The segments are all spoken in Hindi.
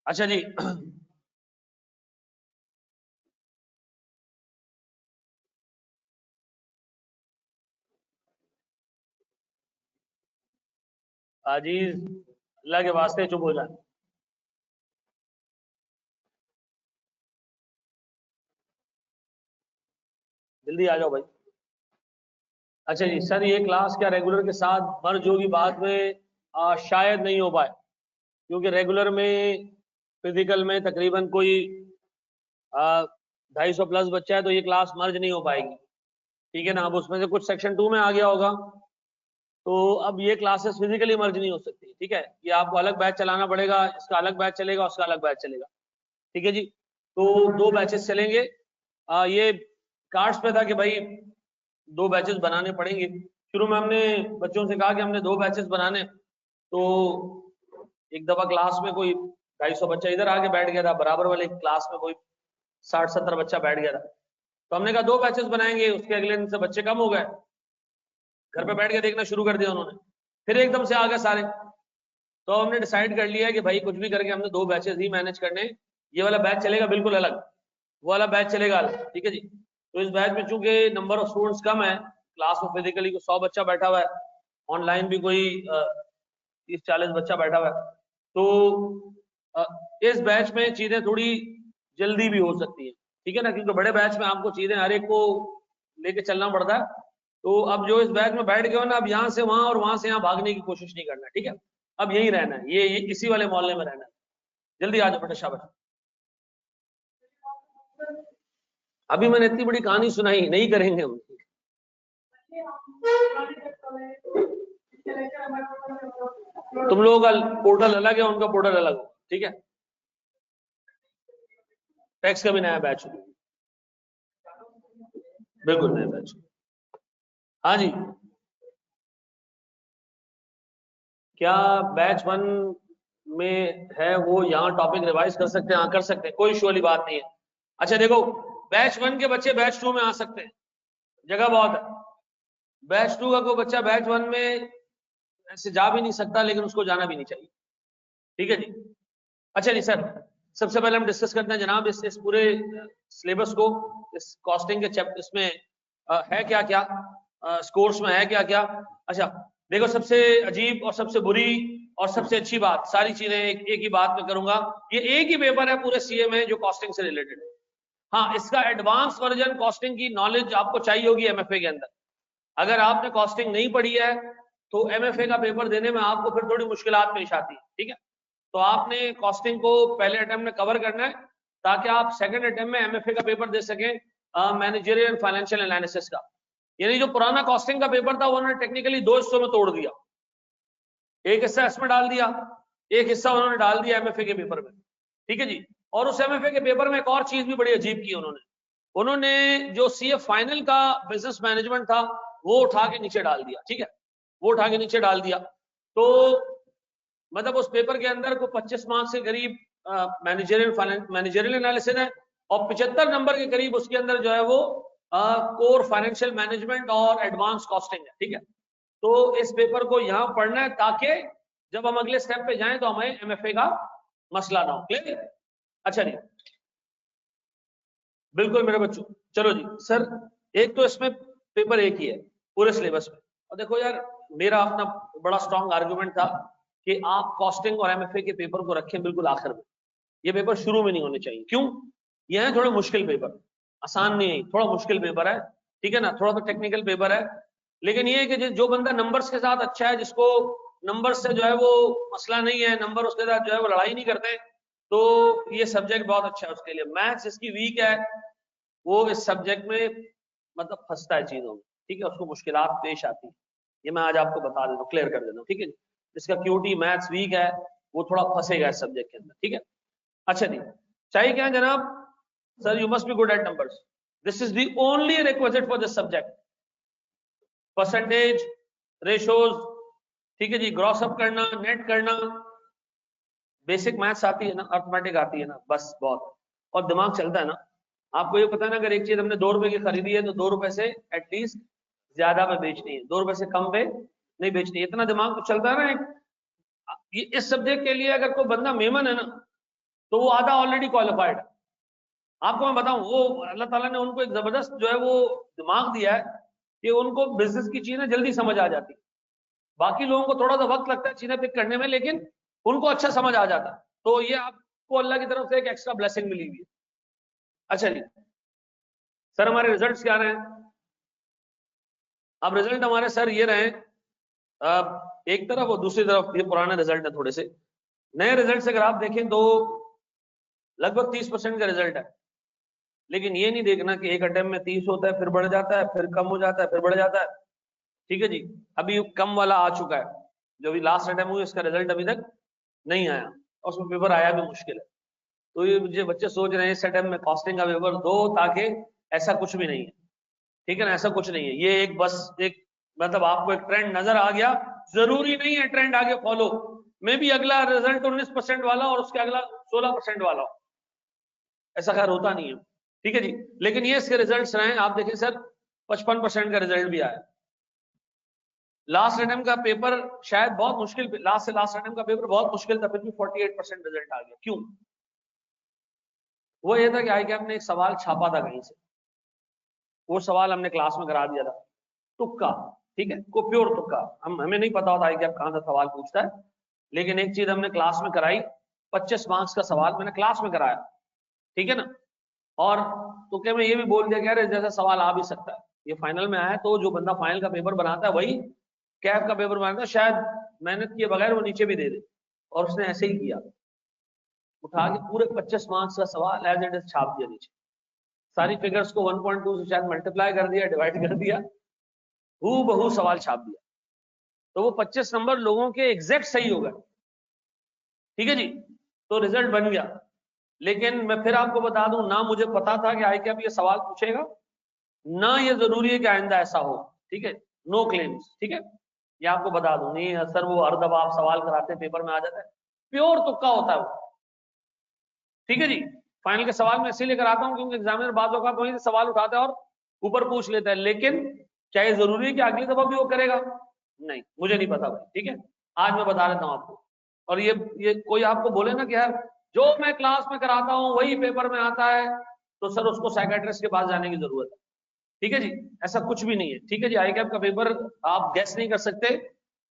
अच्छा जी, अजीज अल्लाह के वास्ते चुप हो जाए। जल्दी आ जाओ भाई। अच्छा जी सर, ये क्लास क्या रेगुलर के साथ मर्ज होगी बाद में? शायद नहीं हो पाए, क्योंकि रेगुलर में फिजिकल में तकरीबन कोई 250 प्लस बच्चा है, तो ये क्लास मर्ज नहीं हो पाएगी। ठीक है ना। अब उसमें से कुछ सेक्शन 2 में आ गया होगा, तो अब ये क्लासेस फिजिकली मर्ज नहीं हो सकती। ठीक है, ये आपको अलग बैच चलाना पड़ेगा, इसका अलग बैच चलेगा, उसका अलग बैच चलेगा। ठीक है जी, तो 2 बैचेस चलेंगे। ये कार्ड्स पे था कि भाई 2 बैचेस बनाने पड़ेंगे। शुरू में हमने बच्चों से कहा कि हमने 2 बैचेस बनाने, तो एक दफा क्लास में कोई 250 बच्चा इधर आके बैठ गया था, बराबर वाले क्लास में कोई 60-70 बच्चा बैठ गया था। तो हमने कहा 2 बैचेस बनाएंगे, उसके अगले दिन से बच्चे कम हो गए, घर पे बैठ के देखना शुरू कर दिया उन्होंने, फिर एकदम से आ गए सारे। तो हमने डिसाइड कर लिया कि भाई कुछ भी करके हमने 2 बैचेस ही मैनेज करने। ये वाला बैच चलेगा बिल्कुल अलग, वो वाला बैच चलेगा अलग। ठीक है जी, तो इस बैच में चूंकि नंबर ऑफ स्टूडेंट्स कम है, क्लास में फिजिकली को 100 बच्चा बैठा हुआ है, ऑनलाइन भी कोई 30-40 बच्चा बैठा हुआ है, तो इस बैच में चीजें थोड़ी जल्दी भी हो सकती है। ठीक है ना, क्योंकि बड़े बैच में आपको चीजें हर एक को लेके चलना पड़ता है। तो अब जो इस बैच में बैठ गए हो ना, अब यहाँ से वहां और वहां से यहाँ भागने की कोशिश नहीं करना। ठीक है, अब यही रहना है, ये इसी वाले मोहल्ले में रहना है। जल्दी आ जाओ बेटा, शाबाश। अभी मैंने इतनी बड़ी कहानी सुनाई, नहीं करेंगे हम। तुम लोगों का पोर्टल अलग है, उनका पोर्टल अलग हो। ठीक है, टैक्स का भी नया बैच, बिल्कुल नया बैच। हाँ जी, क्या बैच 1 में है वो यहाँ टॉपिक रिवाइज कर सकते हैं? हाँ कर सकते हैं, कोई इशू वाली बात नहीं है। अच्छा देखो, बैच 1 के बच्चे बैच 2 में आ सकते हैं, जगह बहुत है। बैच 2 का कोई बच्चा बैच 1 में ऐसे जा भी नहीं सकता, लेकिन उसको जाना भी नहीं चाहिए। ठीक है जी। अच्छा जी सर, सबसे पहले हम डिस्कस करते हैं जनाब इस पूरे सिलेबस को, इस कॉस्टिंग के चैप्टर इसमें है क्या क्या, कोर्स में है क्या क्या। अच्छा देखो, सबसे अजीब और सबसे बुरी और सबसे अच्छी बात, सारी चीजें एक ही बात में करूंगा। ये एक ही पेपर है पूरे सीए में जो कॉस्टिंग से रिलेटेड है। हाँ, इसका एडवांस वर्जन कॉस्टिंग की नॉलेज आपको चाहिए होगी एमएफए के अंदर। अगर आपने कॉस्टिंग नहीं पढ़ी है, तो एमएफए का पेपर देने में आपको फिर थोड़ी मुश्किलात पेश आती है। ठीक है, तो आपने कॉस्टिंग को पहले अटेम्प्ट में कवर करना है, ताकि आप सेकंड अटेम्प्ट में एमएफए का पेपर दे सकें, मैनेजरियल एंड फाइनेंशियल एनालिसिस का। यानी जो पुराना कॉस्टिंग का पेपर था, वो उन्होंने टेक्निकली 2 हिस्सों में तोड़ दिया। एक हिस्सा इसमें डाल दिया, एक हिस्सा उन्होंने डाल दिया एमएफए के पेपर में। ठीक है जी, और उस एमएफए के पेपर में एक और चीज भी बड़ी अजीब की उन्होंने जो सीए फाइनल का बिजनेस मैनेजमेंट था, वो उठा के नीचे डाल दिया। ठीक है, वो उठा के नीचे डाल दिया। तो मतलब उस पेपर के अंदर को 25 मार्क्स के करीब मैनेजरियल एनालिसिस है, और 75 नंबर के करीब उसके अंदर जो है वो कोर फाइनेंशियल मैनेजमेंट और एडवांस कॉस्टिंग है। ठीक है, तो इस पेपर को यहां पढ़ना है, ताकि जब हम अगले स्टेप पे जाएं तो हमें एमएफए का मसला ना हो। क्लियर? अच्छा जी, बिल्कुल मेरे बच्चों। चलो जी सर, एक तो इसमें पेपर एक ही है पूरे सिलेबस में। और देखो यार, मेरा अपना बड़ा स्ट्रॉन्ग आर्गुमेंट था कि आप कॉस्टिंग और एमएफए के पेपर को रखें बिल्कुल आखिर में, ये पेपर शुरू में नहीं होने चाहिए। क्यों? ये है थोड़ा मुश्किल पेपर, आसान नहीं है, थोड़ा मुश्किल पेपर है। ठीक है ना, थोड़ा सा टेक्निकल पेपर है, लेकिन ये है कि जो बंदा नंबर्स के साथ अच्छा है, जिसको नंबर्स से जो है वो मसला नहीं है, नंबर उसके साथ जो है वो लड़ाई नहीं करते, तो ये सब्जेक्ट बहुत अच्छा है उसके लिए। मैथ्स इसकी वीक है, वो इस सब्जेक्ट में मतलब फंसता है चीजों में। ठीक है, उसको मुश्किलात पेश आती है, ये मैं आज आपको बता देता हूँ, क्लियर कर देता हूँ। ठीक है, जिसका क्यूटी मैथ्स वीक है, वो थोड़ा फंसेगा इस सब्जेक्ट के अंदर। ठीक है, अच्छा जी, चाहिए क्या जनाब? Sir you must be good at numbers, this is the only requisite for this subject. Percentage, ratios, ठीक है जी, ग्रॉस अप करना, नेट करना, बेसिक मैथ्स आती है ना, अर्थमेटिक आती है ना, बस बहुत। और दिमाग चलता है ना। आपको ये पता है ना, अगर एक चीज हमने 2 रुपए की खरीदी है, तो 2 रुपए से एटलीस्ट ज्यादा पे बेचनी है, 2 रुपए से कम पे नहीं बेचनी है। इतना दिमाग तो चलता है ना। ये इस सब्जेक्ट के लिए अगर कोई बंदा मेमन है ना, तो वो आधा ऑलरेडी क्वालिफाइड है। आपको मैं बताऊं, वो अल्लाह ताला ने उनको एक जबरदस्त जो है वो दिमाग दिया है कि उनको बिजनेस की चीजें जल्दी समझ आ जाती है। बाकी लोगों को थोड़ा सा वक्त लगता है चीजें पिक करने में, लेकिन उनको अच्छा समझ आ जाता है। तो ये आपको अल्लाह की तरफ से एक एक्स्ट्रा ब्लेसिंग मिली हुई है। अच्छा जी सर, हमारे रिजल्ट्स क्या रहे हैं? अब रिजल्ट हमारे सर ये रहे, एक तरफ और दूसरी तरफ ये पुराने रिजल्ट है। थोड़े से नए रिजल्ट से अगर आप देखें तो लगभग 30% का रिजल्ट है। लेकिन ये नहीं देखना कि एक अटेम्प्ट में 30 होता है, फिर बढ़ जाता है, फिर कम हो जाता है, फिर बढ़ जाता है। ठीक है जी, अभी कम वाला आ चुका है। जो अभी लास्ट अटेम्प्ट हुई इसका रिजल्ट अभी तक नहीं आया, और उसमें पेपर आया भी मुश्किल है। तो ये मुझे बच्चे सोच रहे हैं इस अटेम्प्ट में कॉस्टिंग का पेपर दो, ताकि ऐसा कुछ भी नहीं है। ठीक है ना, ऐसा कुछ नहीं है। ये एक बस एक मतलब आपको एक ट्रेंड नजर आ गया, जरूरी नहीं है ट्रेंड आगे फॉलो। मे भी अगला रिजल्ट 19% वाला और उसके अगला 16% वाला हो, ऐसा खैर होता नहीं है। ठीक है जी, लेकिन ये इसके रिजल्ट्स रहे। आप देखिए सर 55% का रिजल्ट भी आया। लास्ट अटेम्प्ट का पेपर शायद बहुत मुश्किल, लास्ट से लास्ट अटेम्प्ट का पेपर बहुत मुश्किल था, फिर भी 48% रिजल्ट आ गया। क्यों? वो ये था कि आई कैप ने एक सवाल छापा था कहीं से, वो सवाल हमने क्लास में करा दिया था, तुक्का। ठीक है, को प्योर तुक्का। हमें नहीं पता होता आई कैप कहां से सवाल पूछता है, लेकिन एक चीज हमने क्लास में कराई, 25 मार्क्स का सवाल मैंने क्लास में कराया। ठीक है ना, और तुक्के में ये भी बोल दिया कि जैसा सवाल आ भी सकता है। ये फाइनल में आया तो जो बंदा फाइनल का पेपर बनाता है वही कैप का पेपर बनाता है, शायद मेहनत किए बगैर वो नीचे भी दे दे। और उसने ऐसे ही किया, उठा के पूरे 25 मार्क्स का सवाल एज इट इज छाप दिया नीचे। सारी फिगर्स को 1.2 से शायद मल्टीप्लाई कर दिया, डिवाइड कर दिया, हू बहू सवाल छाप दिया। तो वो 25 नंबर लोगों के एग्जैक्ट सही हो गए। ठीक है जी, तो रिजल्ट बन गया। लेकिन मैं फिर आपको बता दूं, ना मुझे पता था कि आई कैप ये सवाल पूछेगा, ना ये जरूरी है कि आइंदा ऐसा हो। ठीक है, नो क्लेम्स। ठीक है, ये आपको बता दूं, नहीं सर वो हर दफा आप सवाल कराते हैं पेपर में आ जाता है, प्योर तुक्का होता है वो। ठीक है जी, फाइनल के सवाल में इसीलिए कराता हूं क्योंकि एग्जामिनर बाद होगा वहीं से सवाल उठाता है और ऊपर पूछ लेता है। लेकिन क्या ये जरूरी है कि अगली दफा भी वो करेगा? नहीं, मुझे नहीं पता भाई। ठीक है, आज मैं बता देता हूं आपको। और ये कोई आपको बोले ना कि यार जो मैं क्लास में कराता हूं वही पेपर में आता है, तो सर उसको साइकेट्रिस्ट के पास जाने की जरूरत है। ठीक है जी, ऐसा कुछ भी नहीं है। ठीक है जी, आई कैप का पेपर आप गैस नहीं कर सकते,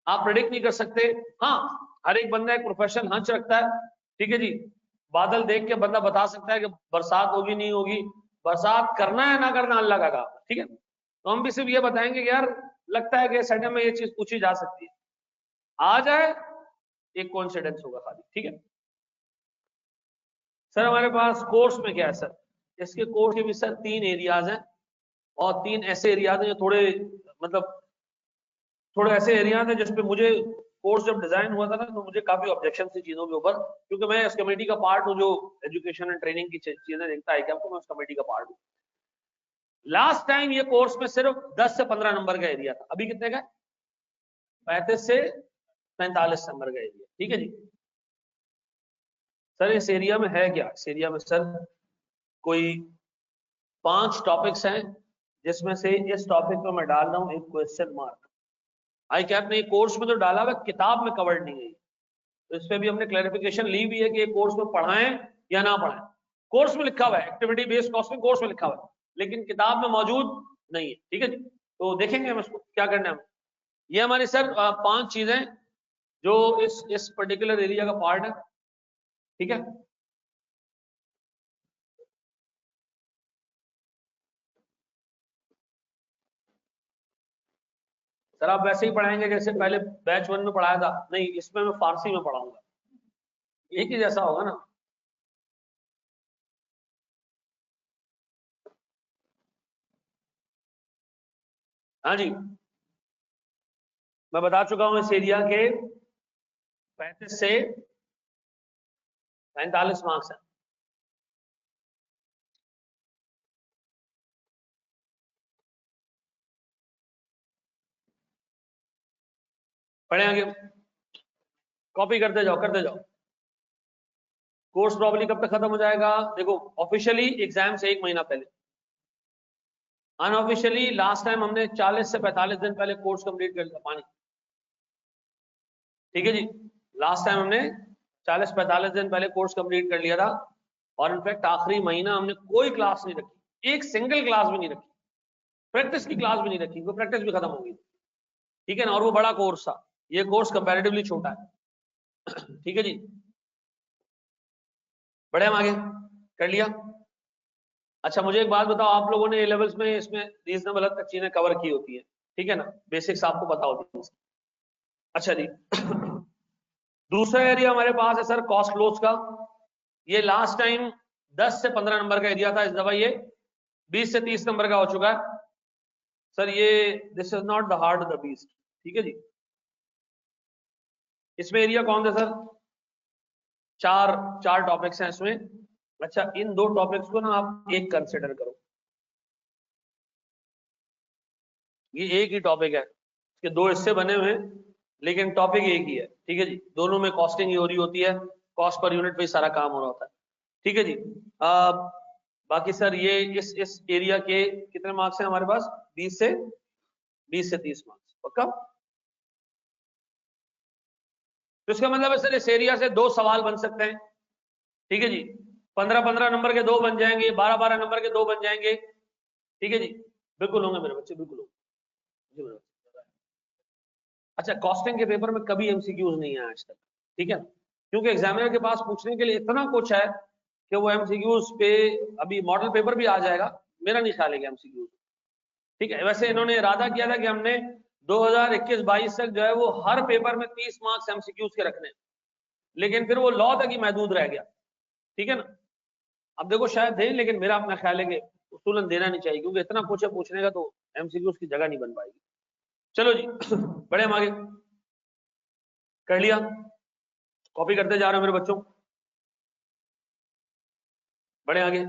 आप प्रेडिक्ट नहीं कर सकते। हाँ, हर एक बंदा एक प्रोफेशनल हंच रखता है। ठीक है जी, बादल देख के बंदा बता सकता है कि बरसात होगी नहीं होगी, बरसात करना है ना करना अल्लाह का काम। ठीक है, तो हम भी सिर्फ ये बताएंगे कि यार लगता है कि सेटअप में ये चीज पूछी जा सकती है, आ जाए, एक कॉन्फिडेंस होगा खाली। ठीक है सर, हमारे पास कोर्स में क्या है सर? इसके कोर्स के भी सर 3 एरियाज हैं, और 3 ऐसे एरियाज हैं जो थोड़े मतलब थोड़े ऐसे एरियाज हैं जिसपे मुझे कोर्स जब डिजाइन हुआ था ना, तो मुझे काफी ऑब्जेक्शन थी चीजों के ऊपर, क्योंकि मैं इस कमेटी का पार्ट हूँ जो एजुकेशन एंड ट्रेनिंग की चीजें देखता है क्या, तो मैं उस कमेटी का पार्ट हूँ। लास्ट टाइम ये कोर्स में सिर्फ 10 से 15 नंबर का एरिया था, अभी कितने का? 35 से 45 नंबर का एरिया। ठीक है जी सर, इस एरिया में है क्या? इस एरिया में सर कोई 5 टॉपिक्स हैं, जिसमें से इस टॉपिक पे मैं डाल रहा हूँ एक क्वेश्चन मार्क। आई कैप ने कोर्स में तो डाला हुआ, किताब में कवर्ड नहीं है। तो इस पे भी हमने क्लैरिफिकेशन ली भी है कि कोर्स में पढ़ाएं या ना पढ़ाएं। कोर्स में लिखा हुआ है एक्टिविटी बेस्ड कॉस्टिंग, कोर्स में लिखा हुआ है, लेकिन किताब में मौजूद नहीं है। ठीक है जी, तो देखेंगे हम इसको क्या करना है। ये हमारी सर 5 चीजें जो इस पर्टिकुलर एरिया का पार्ट है। ठीक है, सर आप वैसे ही पढ़ाएंगे जैसे पहले बैच 1 में पढ़ाया था? नहीं, इसमें मैं फारसी में पढ़ाऊंगा, एक ही जैसा होगा ना। हाँ जी, मैं बता चुका हूं इस एरिया के 35 से 45 मार्क्स है। पढ़े आगे, कॉपी करते जाओ करते जाओ। कोर्स प्रॉब्ली कब तक खत्म हो जाएगा? देखो, ऑफिशियली एग्जाम से 1 महीना पहले, अनऑफिशियली लास्ट टाइम हमने 40 से 45 दिन पहले कोर्स कंप्लीट कर लिया पानी। ठीक है जी, लास्ट टाइम हमने 40-45 दिन पहले कोर्स कंप्लीट कर लिया था, और इनफैक्ट आखिरी महीना हमने कोई क्लास नहीं रखी, एक सिंगल क्लास भी नहीं रखी, प्रैक्टिस की क्लास भी नहीं रखी, वो प्रैक्टिस भी खत्म हो गई, ठीक है ना। और वो बड़ा कोर्स था, ये कोर्स कंपैरेटिवली छोटा है, ठीक है जी। बढ़े हम आगे, कर लिया। अच्छा मुझे एक बात बताओ, आप लोगों ने ए लेवल्स में इसमें रीजनेबल हद तक चीजें कवर की होती है, ठीक है ना, बेसिक्स आपको पता होती है। अच्छा जी, दूसरा एरिया हमारे पास है सर कॉस्ट फ्लोज का। ये लास्ट टाइम 10 से 15 नंबर का एरिया था, इस दफा ये 20 से 30 नंबर का हो चुका है सर। ये this is not the heart of the beast, ठीक है जी। इसमें एरिया कौन सा सर? चार टॉपिक्स हैं इसमें। अच्छा, इन 2 टॉपिक्स को ना आप एक कंसिडर करो, ये एक ही टॉपिक है, इसके 2 हिस्से बने हुए हैं लेकिन टॉपिक एक ही है, ठीक है जी। दोनों में कॉस्टिंग ही हो रही होती है, कॉस्ट पर यूनिट पे ही सारा काम हो रहा होता है, ठीक है जी। बाकी सर ये इस एरिया के कितने मार्क्स हैं हमारे पास? 20 से 30 मार्क्स, पक्का? तो इसका मतलब है सर इस एरिया से 2 सवाल बन सकते हैं, ठीक है जी। 15-15 नंबर के 2 बन जाएंगे, 12-12 नंबर के 2 बन जाएंगे, ठीक है जी। बिल्कुल होंगे मेरे बच्चे, बिल्कुल होंगे जी मेरे बच्चे। अच्छा, कॉस्टिंग के पेपर में कभी एमसीक्यूज नहीं है आज तक, ठीक है, क्योंकि एग्जामिनर के पास पूछने के लिए इतना कुछ है कि वो एमसीक्यूज पे, अभी मॉडल पेपर भी आ जाएगा, मेरा नहीं ख्याल है कि एमसीक्यूज, ठीक है। वैसे इन्होंने इरादा किया था कि हमने 2021-22 तक जो है वो हर पेपर में 30 मार्क्स एमसीक्यूज के रखने, लेकिन फिर वो लॉ तक ही महदूद रह गया, ठीक है ना। अब देखो शायद दें, लेकिन मेरा अपना ख्याल है कि उसूलन देना नहीं चाहिए, क्योंकि इतना कुछ है पूछने का तो एमसीक्यूज की जगह नहीं बन पाएगी। चलो जी, बड़े हम आगे, कर लिया, कॉपी करते जा रहे हो मेरे बच्चों, बड़े आगे।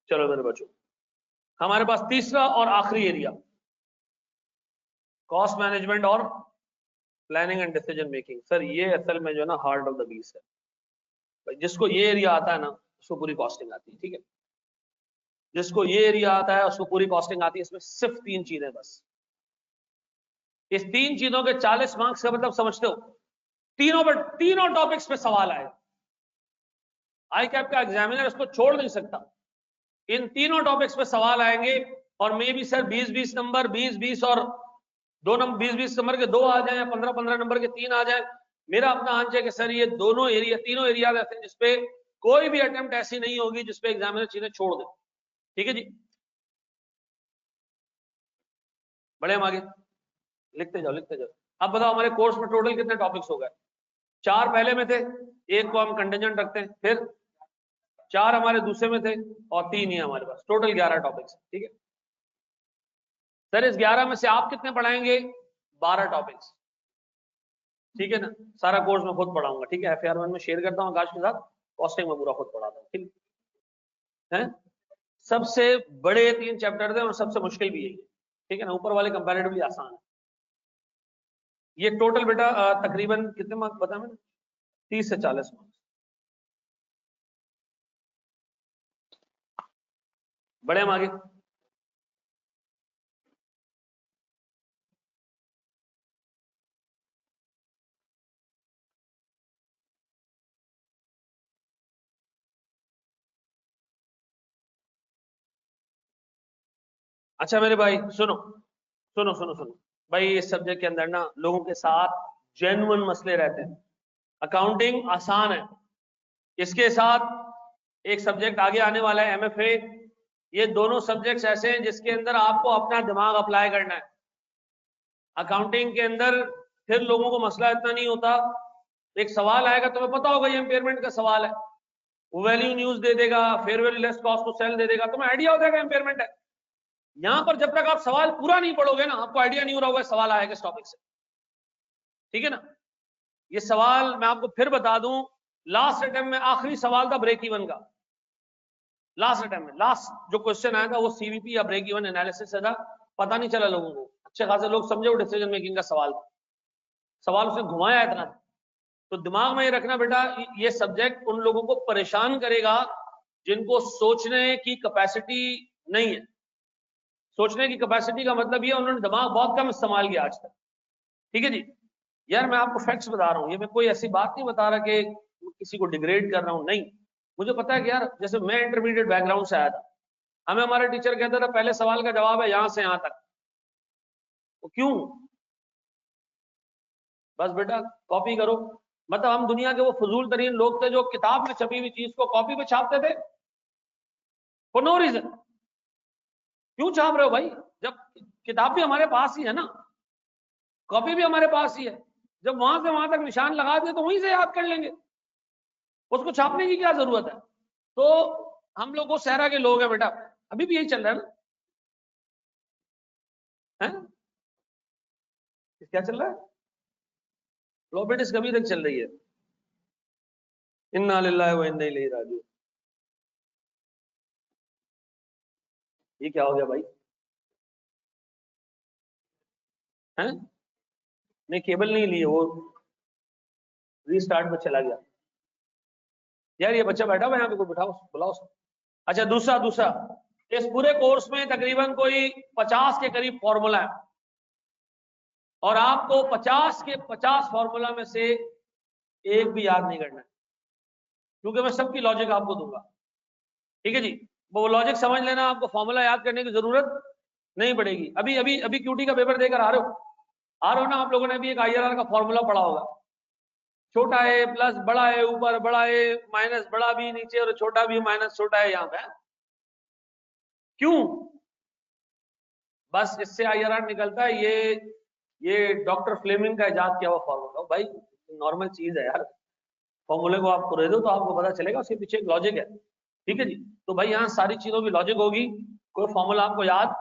चलो मेरे बच्चों, हमारे पास तीसरा और आखिरी एरिया कॉस्ट मैनेजमेंट और planning and decision making. Sir ये असल में जो है ना हार्ट ऑफ द बीस्ट है भाई, जिसको ये एरिया आता है ना उसको पूरी कॉस्टिंग आती है, ठीक है। जिसको ये एरिया आता है उसको पूरी कॉस्टिंग आती है। इसमें सिर्फ 3 चीजें बस, इस 3 चीजों के 40 मार्क्स का मतलब समझते हो? तीनों टॉपिक्स पे सवाल आएगा, आई कैप का एग्जामिनर इसको छोड़ नहीं सकता, इन तीनों टॉपिक्स पे सवाल आएंगे। और मे भी सर 20-20 नंबर, 20-20 और 2 नंबर, 20-20 नंबर के 2 आ जाए या 15-15 नंबर के 3 आ जाए। मेरा अपना आंच है कि सर ये तीनों एरिया ऐसे जिसपे कोई भी अटेम्प्ट ऐसी नहीं होगी जिसपे एग्जामिनर चीजें छोड़ दे, ठीक है जी। बड़े हम आगे, लिखते जाओ लिखते जाओ। अब बताओ हमारे कोर्स में टोटल कितने टॉपिक्स हो गए? 4 पहले में थे, एक को हम कंटिजेंट रखते हैं, फिर 4 हमारे दूसरे में थे और 3 ही हमारे पास, टोटल 11 टॉपिक्स, ठीक है। सर इस 11 में से आप कितने पढ़ाएंगे? 12 टॉपिक्स, ठीक है ना। सारा कोर्स मैं खुद पढ़ाऊंगा, ठीक है। FAR 1 में शेयर करता हूँ आकाश के साथ, कॉस्टिंग में पूरा खुद पढ़ाता हूँ, ठीक है। सबसे बड़े 3 चैप्टर थे और सबसे मुश्किल भी यही है, ठीक है ना। ऊपर वाले कंपैरेटिवली आसान है। ये टोटल बेटा तकरीबन कितने मार्क्स बता मैंने? 30 से 40 मार्क्स। बड़े हम आगे, अच्छा मेरे भाई सुनो सुनो सुनो सुनो भाई, इस सब्जेक्ट के अंदर ना लोगों के साथ जेन्युइन मसले रहते हैं। अकाउंटिंग आसान है, इसके साथ एक सब्जेक्ट आगे आने वाला है MFA। ये दोनों सब्जेक्ट्स ऐसे हैं जिसके अंदर आपको अपना दिमाग अप्लाई करना है। अकाउंटिंग के अंदर फिर लोगों को मसला इतना नहीं होता, एक सवाल आएगा, तुम्हें पता होगा ये इम्पेयरमेंट का सवाल है, वो वैल्यू न्यूज दे देगा, fair value less cost to sell दे देगा, तुम्हें आइडिया हो जाएगा इम्पेयरमेंट है। यहां पर जब तक आप सवाल पूरा नहीं पढ़ोगे ना, आपको आइडिया नहीं हो रहा होगा सवाल आएगा इस टॉपिक से, ठीक है ना। ये सवाल मैं आपको फिर बता दूं, लास्ट अटेम्प्ट में आखिरी सवाल था ब्रेक इवन का, लास्ट अटेम्प्ट में लास्ट जो क्वेश्चन आया था वो CVP या ब्रेक इवन एनालिसिस से था, पता नहीं चला लोगों को, अच्छे खासे लोग समझे वो डिसीजन मेकिंग का सवाल था, सवाल उसने घुमाया इतना। तो दिमाग में ये रखना बेटा, ये सब्जेक्ट उन लोगों को परेशान करेगा जिनको सोचने की कैपेसिटी नहीं है। सोचने की कैपेसिटी का मतलब ये उन्होंने दिमाग बहुत कम इस्तेमाल किया आज तक, ठीक है जी। यार मैं आपको फैक्ट्स बता रहा हूँ, ये मैं कोई ऐसी बात नहीं बता रहा कि किसी को डिग्रेड कर रहा हूँ, नहीं। मुझे पता है कि यार जैसे मैं इंटरमीडिएट बैकग्राउंड से आया था, हमें हमारा टीचर कहता था पहले सवाल का जवाब है यहां से यहां तक। तो क्यों? बस बेटा कॉपी करो। मतलब हम दुनिया के वो फजूल तरीन लोग थे जो किताब में छपी हुई चीज को कॉपी पे छापते थे फॉर नो रीजन। क्यों छाप रहे हो भाई, जब किताब भी हमारे पास ही है ना, कॉपी भी हमारे पास ही है। जब वहां से वहां तक निशान लगा दिए तो वहीं से याद कर लेंगे, उसको छापने की क्या जरूरत है? तो हम लोग वो सहरा के लोग हैं बेटा, अभी भी यही चल रहा है ना? है क्या चल रहा है? लॉबेटिस कभी तक चल रही है। इन्ना लिल्लाहि व इन्ना इलैहि राजिऊन। ये क्या हो गया भाई? हैं? नहीं केबल नहीं लिए, वो रीस्टार्ट में चला गया। यार ये बच्चा बैठा हुआ है यहाँ पे, कोई बिठाओ बुलाओ उसको। अच्छा दूसरा दूसरा, इस पूरे कोर्स में तकरीबन कोई 50 के करीब फॉर्मूला है, और आपको 50 के 50 फॉर्मूला में से एक भी याद नहीं करना है, क्योंकि मैं सबकी लॉजिक आपको दूंगा। ठीक है जी, वो लॉजिक समझ लेना, आपको फॉर्मूला याद करने की जरूरत नहीं पड़ेगी। अभी अभी अभी क्यूटी का पेपर देकर आ रहे हो ना आप लोगों ने? अभी एक आईआरआर का फॉर्मूला पढ़ा होगा, छोटा ए प्लस बड़ा ए ऊपर, बड़ा ए माइनस बड़ा बी नीचे, और छोटा बी माइनस छोटा है यहाँ पे। क्यों? बस इससे आईआरआर निकलता है। ये डॉक्टर फ्लेमिंग का इजाद किया हुआ फॉर्मूला भाई, नॉर्मल चीज है यार। फॉर्मूले को आप दे दो तो आपको पता चलेगा, उसके पीछे एक लॉजिक है। ठीक है जी, तो भाई यहाँ सारी चीजों की लॉजिक होगी, कोई फॉर्मूला आपको याद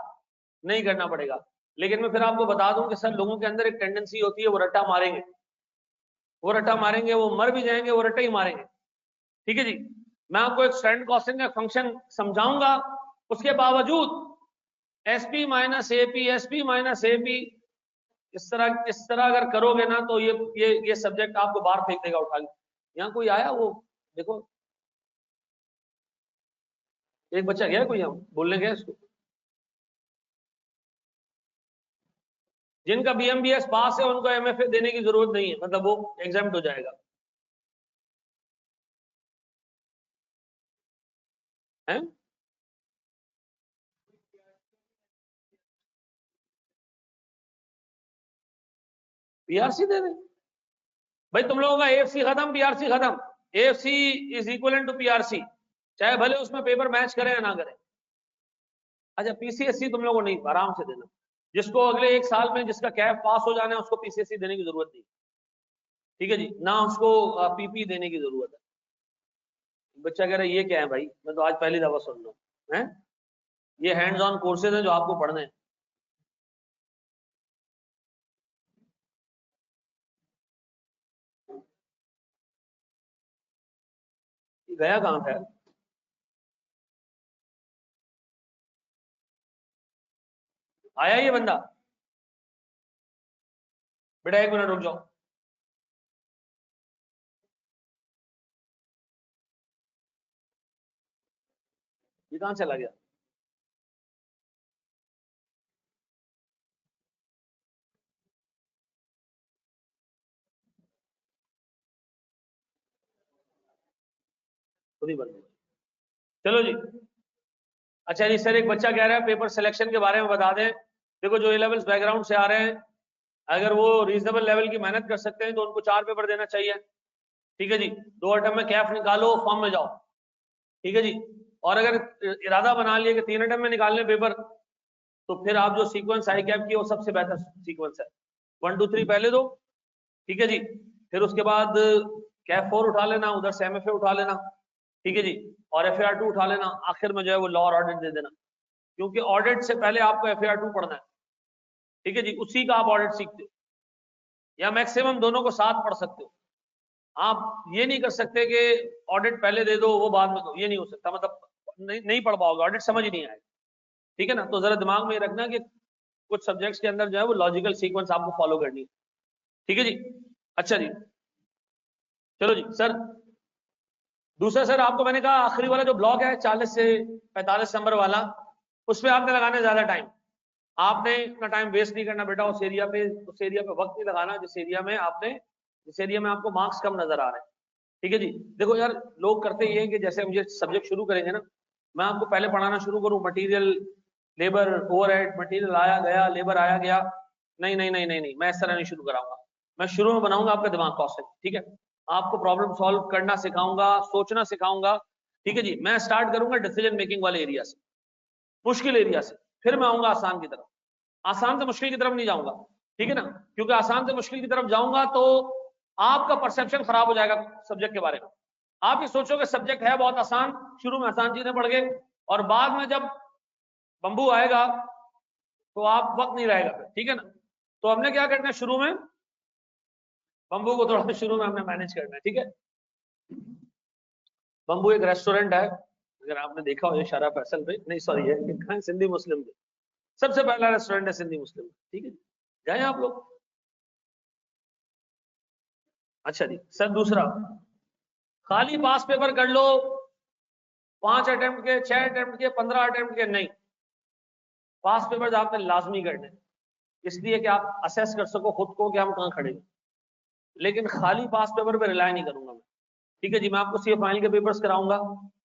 नहीं करना पड़ेगा। लेकिन मैं फिर आपको बता दूं कि सर लोगों के अंदर एक टेंडेंसी होती है, वो रट्टा मारेंगे, वो रट्टा मारेंगे, वो मर भी जाएंगे, वो रट्टा ही मारेंगे। ठीक है जी, मैं आपको एक स्टैंडर्ड कॉस्टिंग का फंक्शन समझाऊंगा, उसके बावजूद SP minus AP, SP minus AP, इस तरह अगर करोगे ना तो ये सब्जेक्ट आपको बाहर फेंक देगा उठा के। यहाँ कोई आया वो देखो, एक बच्चा गया, कोई यहाँ बोलने गया इसको। जिनका बीएमबीएस पास है उनको एमएफए देने की जरूरत नहीं है, मतलब वो एग्जाम्प्ट हो जाएगा। है पीआरसी दे दें भाई, तुम लोगों का एएफसी खत्म, पीआरसी खत्म। AFC is equal to PRC, चाहे भले उसमें पेपर मैच करें या ना करें। अच्छा पीसीएससी तुम लोगों को नहीं, आराम से देना। जिसको अगले एक साल में जिसका कैफ पास हो जाना है उसको पीसीएससी देने की जरूरत नहीं। ठीक है जी, ना उसको पीपी देने की जरूरत है। बच्चा कह रहा है ये क्या है भाई, मैं तो आज पहली दफा सुन रहा हूँ। है ये हैंड्स ऑन कोर्सेज हैं जो आपको पढ़ने हैं। गया कहाँ था? आया ये बंदा? बेटा एक मिनट रुक जाओ। ये कहाँ चला गया? खुद ही बंद हो गया। चलो जी। अच्छा जी सर, एक बच्चा कह रहा है पेपर सिलेक्शन के बारे में बता दें। देखो जो ए लेवल्स बैकग्राउंड से आ रहे हैं, अगर वो रीजनेबल लेवल की मेहनत कर सकते हैं तो उनको 4 पेपर देना चाहिए। ठीक है जी, 2 अटेम्प्ट में कैफ निकालो, फॉर्म में जाओ। ठीक है जी, और अगर इरादा बना लिया कि 3 अटेम्प्ट में निकालने पेपर, तो फिर आप जो सीक्वेंस आई कैप की वो सबसे बेहतर सीक्वेंस है। 1 2 3 पहले दो, ठीक है जी, फिर उसके बाद कैप 4 उठा लेना, उधर से एमएफए उठा लेना। ठीक है जी, और एफएआर 2 उठा लेना, आखिर में जो है वो लॉ और ऑडिट दे देना, क्योंकि ऑडिट से पहले आपको एफएआर 2 पढ़ना है। ठीक है जी, उसी का आप ऑडिट सीखते हो, या मैक्सिमम दोनों को साथ पढ़ सकते हो। आप ये नहीं कर सकते कि ऑडिट पहले दे दो वो बाद में दो, ये नहीं हो सकता, मतलब नहीं पढ़ पाओगे, ऑडिट समझ ही नहीं आएगा। ठीक है ना, तो जरा दिमाग में ये रखना कि कुछ सब्जेक्ट्स के अंदर जो है वो लॉजिकल सीक्वेंस आपको फॉलो करनी है। ठीक है जी। अच्छा जी, चलो जी सर। दूसरा सर, आपको मैंने कहा आखिरी वाला जो ब्लॉक है 40 से 45 नंबर वाला, उसमें आपने लगाने ज्यादा टाइम। आपने इतना टाइम वेस्ट नहीं करना बेटा उस एरिया पे वक्त नहीं लगाना जिस एरिया में आपको मार्क्स कम नजर आ रहे हैं। ठीक है जी। देखो यार लोग करते ये हैं कि जैसे मुझे सब्जेक्ट शुरू करेंगे ना, मैं आपको पहले पढ़ाना शुरू करूं मटेरियल, लेबर, ओवरहेड, मटेरियल आया गया, लेबर आया गया, नहीं नहीं नहीं नहीं नहीं, मैं इस तरह नहीं शुरू कराऊंगा। मैं शुरू में बनाऊंगा आपका दिमाग कौशल। ठीक है, आपको प्रॉब्लम सॉल्व करना सिखाऊंगा, सोचना सिखाऊंगा। ठीक है जी। मैं स्टार्ट करूंगा डिसीजन मेकिंग वाले एरिया से, मुश्किल एरिया से, फिर मैं आऊंगा आसान की तरफ। आसान से मुश्किल की तरफ नहीं जाऊंगा, ठीक है ना, क्योंकि आसान से मुश्किल की तरफ जाऊंगा तो आपका परसेप्शन खराब हो जाएगा सब्जेक्ट के बारे में। आप ये सोचोगे सब्जेक्ट है बहुत आसान, शुरू में आसान चीजें पढ़ गए, और बाद में जब बंबू आएगा तो आप वक्त नहीं रहेगा फिर। ठीक है ना, तो हमने क्या करना है, शुरू में बंबू को थोड़ा शुरू में हमने मैनेज करना है। ठीक है, बंबू एक रेस्टोरेंट है, अगर आपने देखा हो, ये शारा फैसल पे नहीं, सॉरी ये सिंधी मुस्लिम पे सबसे पहला रेस्टोरेंट है सिंधी मुस्लिम। ठीक है, जाए आप लोग। अच्छा जी सर, दूसरा खाली पास पेपर कर लो, 5 अटेम्प्ट के, 6 अटेम्प्ट के, 15 अटेम्प्ट के, नहीं, पास पेपर आपने लाजमी करने, इसलिए कि आप असेस कर सको खुद को कि हम कहाँ खड़े हैं। लेकिन खाली पास पेपर पे रिलाय नहीं करूंगा मैं। ठीक है जी, मैं आपको सीए फाइनल के पेपर्स कराऊंगा,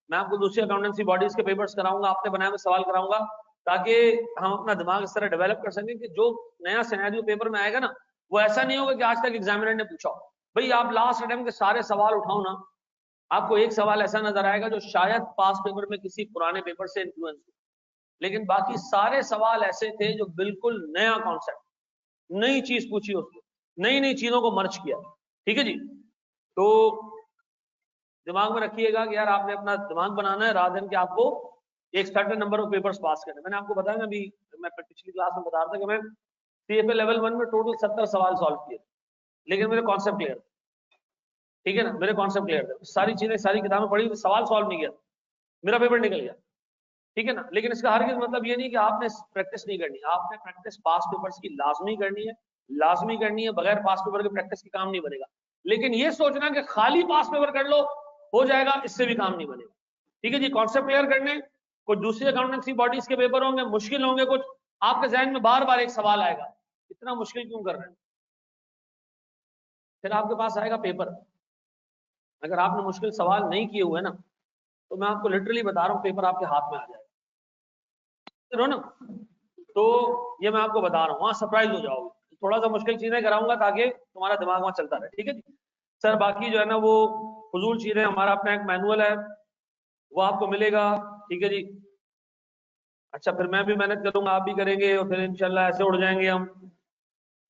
मैं आपको दूसरी अकाउंटेंसी बॉडीज के पेपर्स कराऊंगा, आपने बनाए हुए सवाल कराऊंगा, ताकि हम अपना दिमाग इस तरह डेवलप कर सकें कि जो नया सिनेरियो पेपर में आएगा ना, वो ऐसा नहीं होगा कि आज तक एग्जामिनर ने पूछा। भाई आप लास्ट अटेम्प्ट के सारे सवाल उठाओ ना, आपको एक सवाल ऐसा नजर आएगा जो शायद पास पेपर में किसी पुराने पेपर से इन्फ्लुएंस हो, लेकिन बाकी सारे सवाल ऐसे थे जो बिल्कुल नया कॉन्सेप्ट, नई चीज पूछी उसको, नई नई चीजों को मर्ज किया। ठीक है जी, तो दिमाग में रखिएगा कि यार आपने अपना दिमाग बनाना है रात दिन के आपको एक सर्टेन नंबर ऑफ पेपर्स पास करने। मैंने आपको बताया अभी, मैं पिछली क्लास में बता रहा था कि मैं सीएफए लेवल 1 में टोटल 70 सवाल सॉल्व किए, लेकिन मेरे कॉन्सेप्ट क्लियर। ठीक है ना, मेरे कॉन्सेप्ट क्लियर थे, सारी चीजें सारी किताबें पढ़ी, सवाल सॉल्व नहीं किया, मेरा पेपर निकल गया। ठीक है ना, लेकिन इसका हरगिज़ मतलब ये नहीं कि आपने प्रैक्टिस नहीं करनी, आपने प्रैक्टिस पास पेपर्स की लाजमी करनी है, लाजमी करनी है, बगैर पास पेपर के प्रैक्टिस की काम नहीं बनेगा। लेकिन ये सोचना कि खाली पास पेपर कर लो हो जाएगा, इससे भी काम नहीं बनेगा। ठीक है जी, कॉन्सेप्ट क्लियर करने, कुछ दूसरी अकाउंटेंसी बॉडीज के पेपर होंगे, मुश्किल होंगे कुछ, आपके जहन में बार बार एक सवाल आएगा, इतना मुश्किल क्यों कर रहे हैं, फिर आपके पास आएगा पेपर। अगर आपने मुश्किल सवाल नहीं किए हुए ना, तो मैं आपको लिटरली बता रहा हूँ पेपर आपके हाथ में आ जाएगा ना। तो ये मैं आपको बता रहा हूँ, वहां सरप्राइज हो जाओगे। थोड़ा सा मुश्किल चीजें कराऊंगा ताकि तुम्हारा दिमाग वहां चलता रहे। ठीक है जी सर, बाकी जो है ना वो फजूल चीजें, हमारा अपना एक मैनुअल है वो आपको मिलेगा। ठीक है जी, अच्छा फिर मैं भी मेहनत करूंगा, आप भी करेंगे, और फिर इंशाल्लाह ऐसे उड़ जाएंगे हम।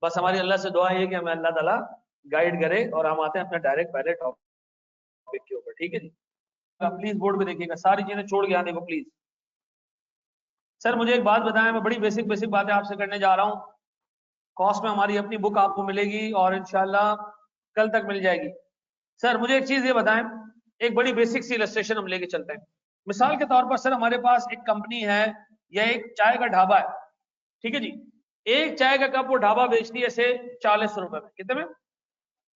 बस हमारी अल्लाह से दुआ है कि हमें अल्लाह ताला गाइड करे, और हम आते हैं अपना डायरेक्ट पहले टॉपिक के ऊपर। ठीक है जी, प्लीज बोर्ड पे देखिएगा, सारी चीजें छोड़ के आने को प्लीज। सर मुझे एक बात बताएं, मैं बड़ी बेसिक बेसिक बातें आपसे करने जा रहा हूँ। कॉस्ट में हमारी अपनी बुक आपको मिलेगी और इंशाल्लाह कल तक मिल जाएगी। सर मुझे एक चीज ये बताएं, एक बड़ी बेसिक सी इलस्ट्रेशन हम लेके चलते हैं। मिसाल के तौर पर सर हमारे पास एक कंपनी है या एक चाय का ढाबा है। ठीक है जी, एक चाय का कप वो ढाबा बेचती है से 40 रुपए में। कितने में?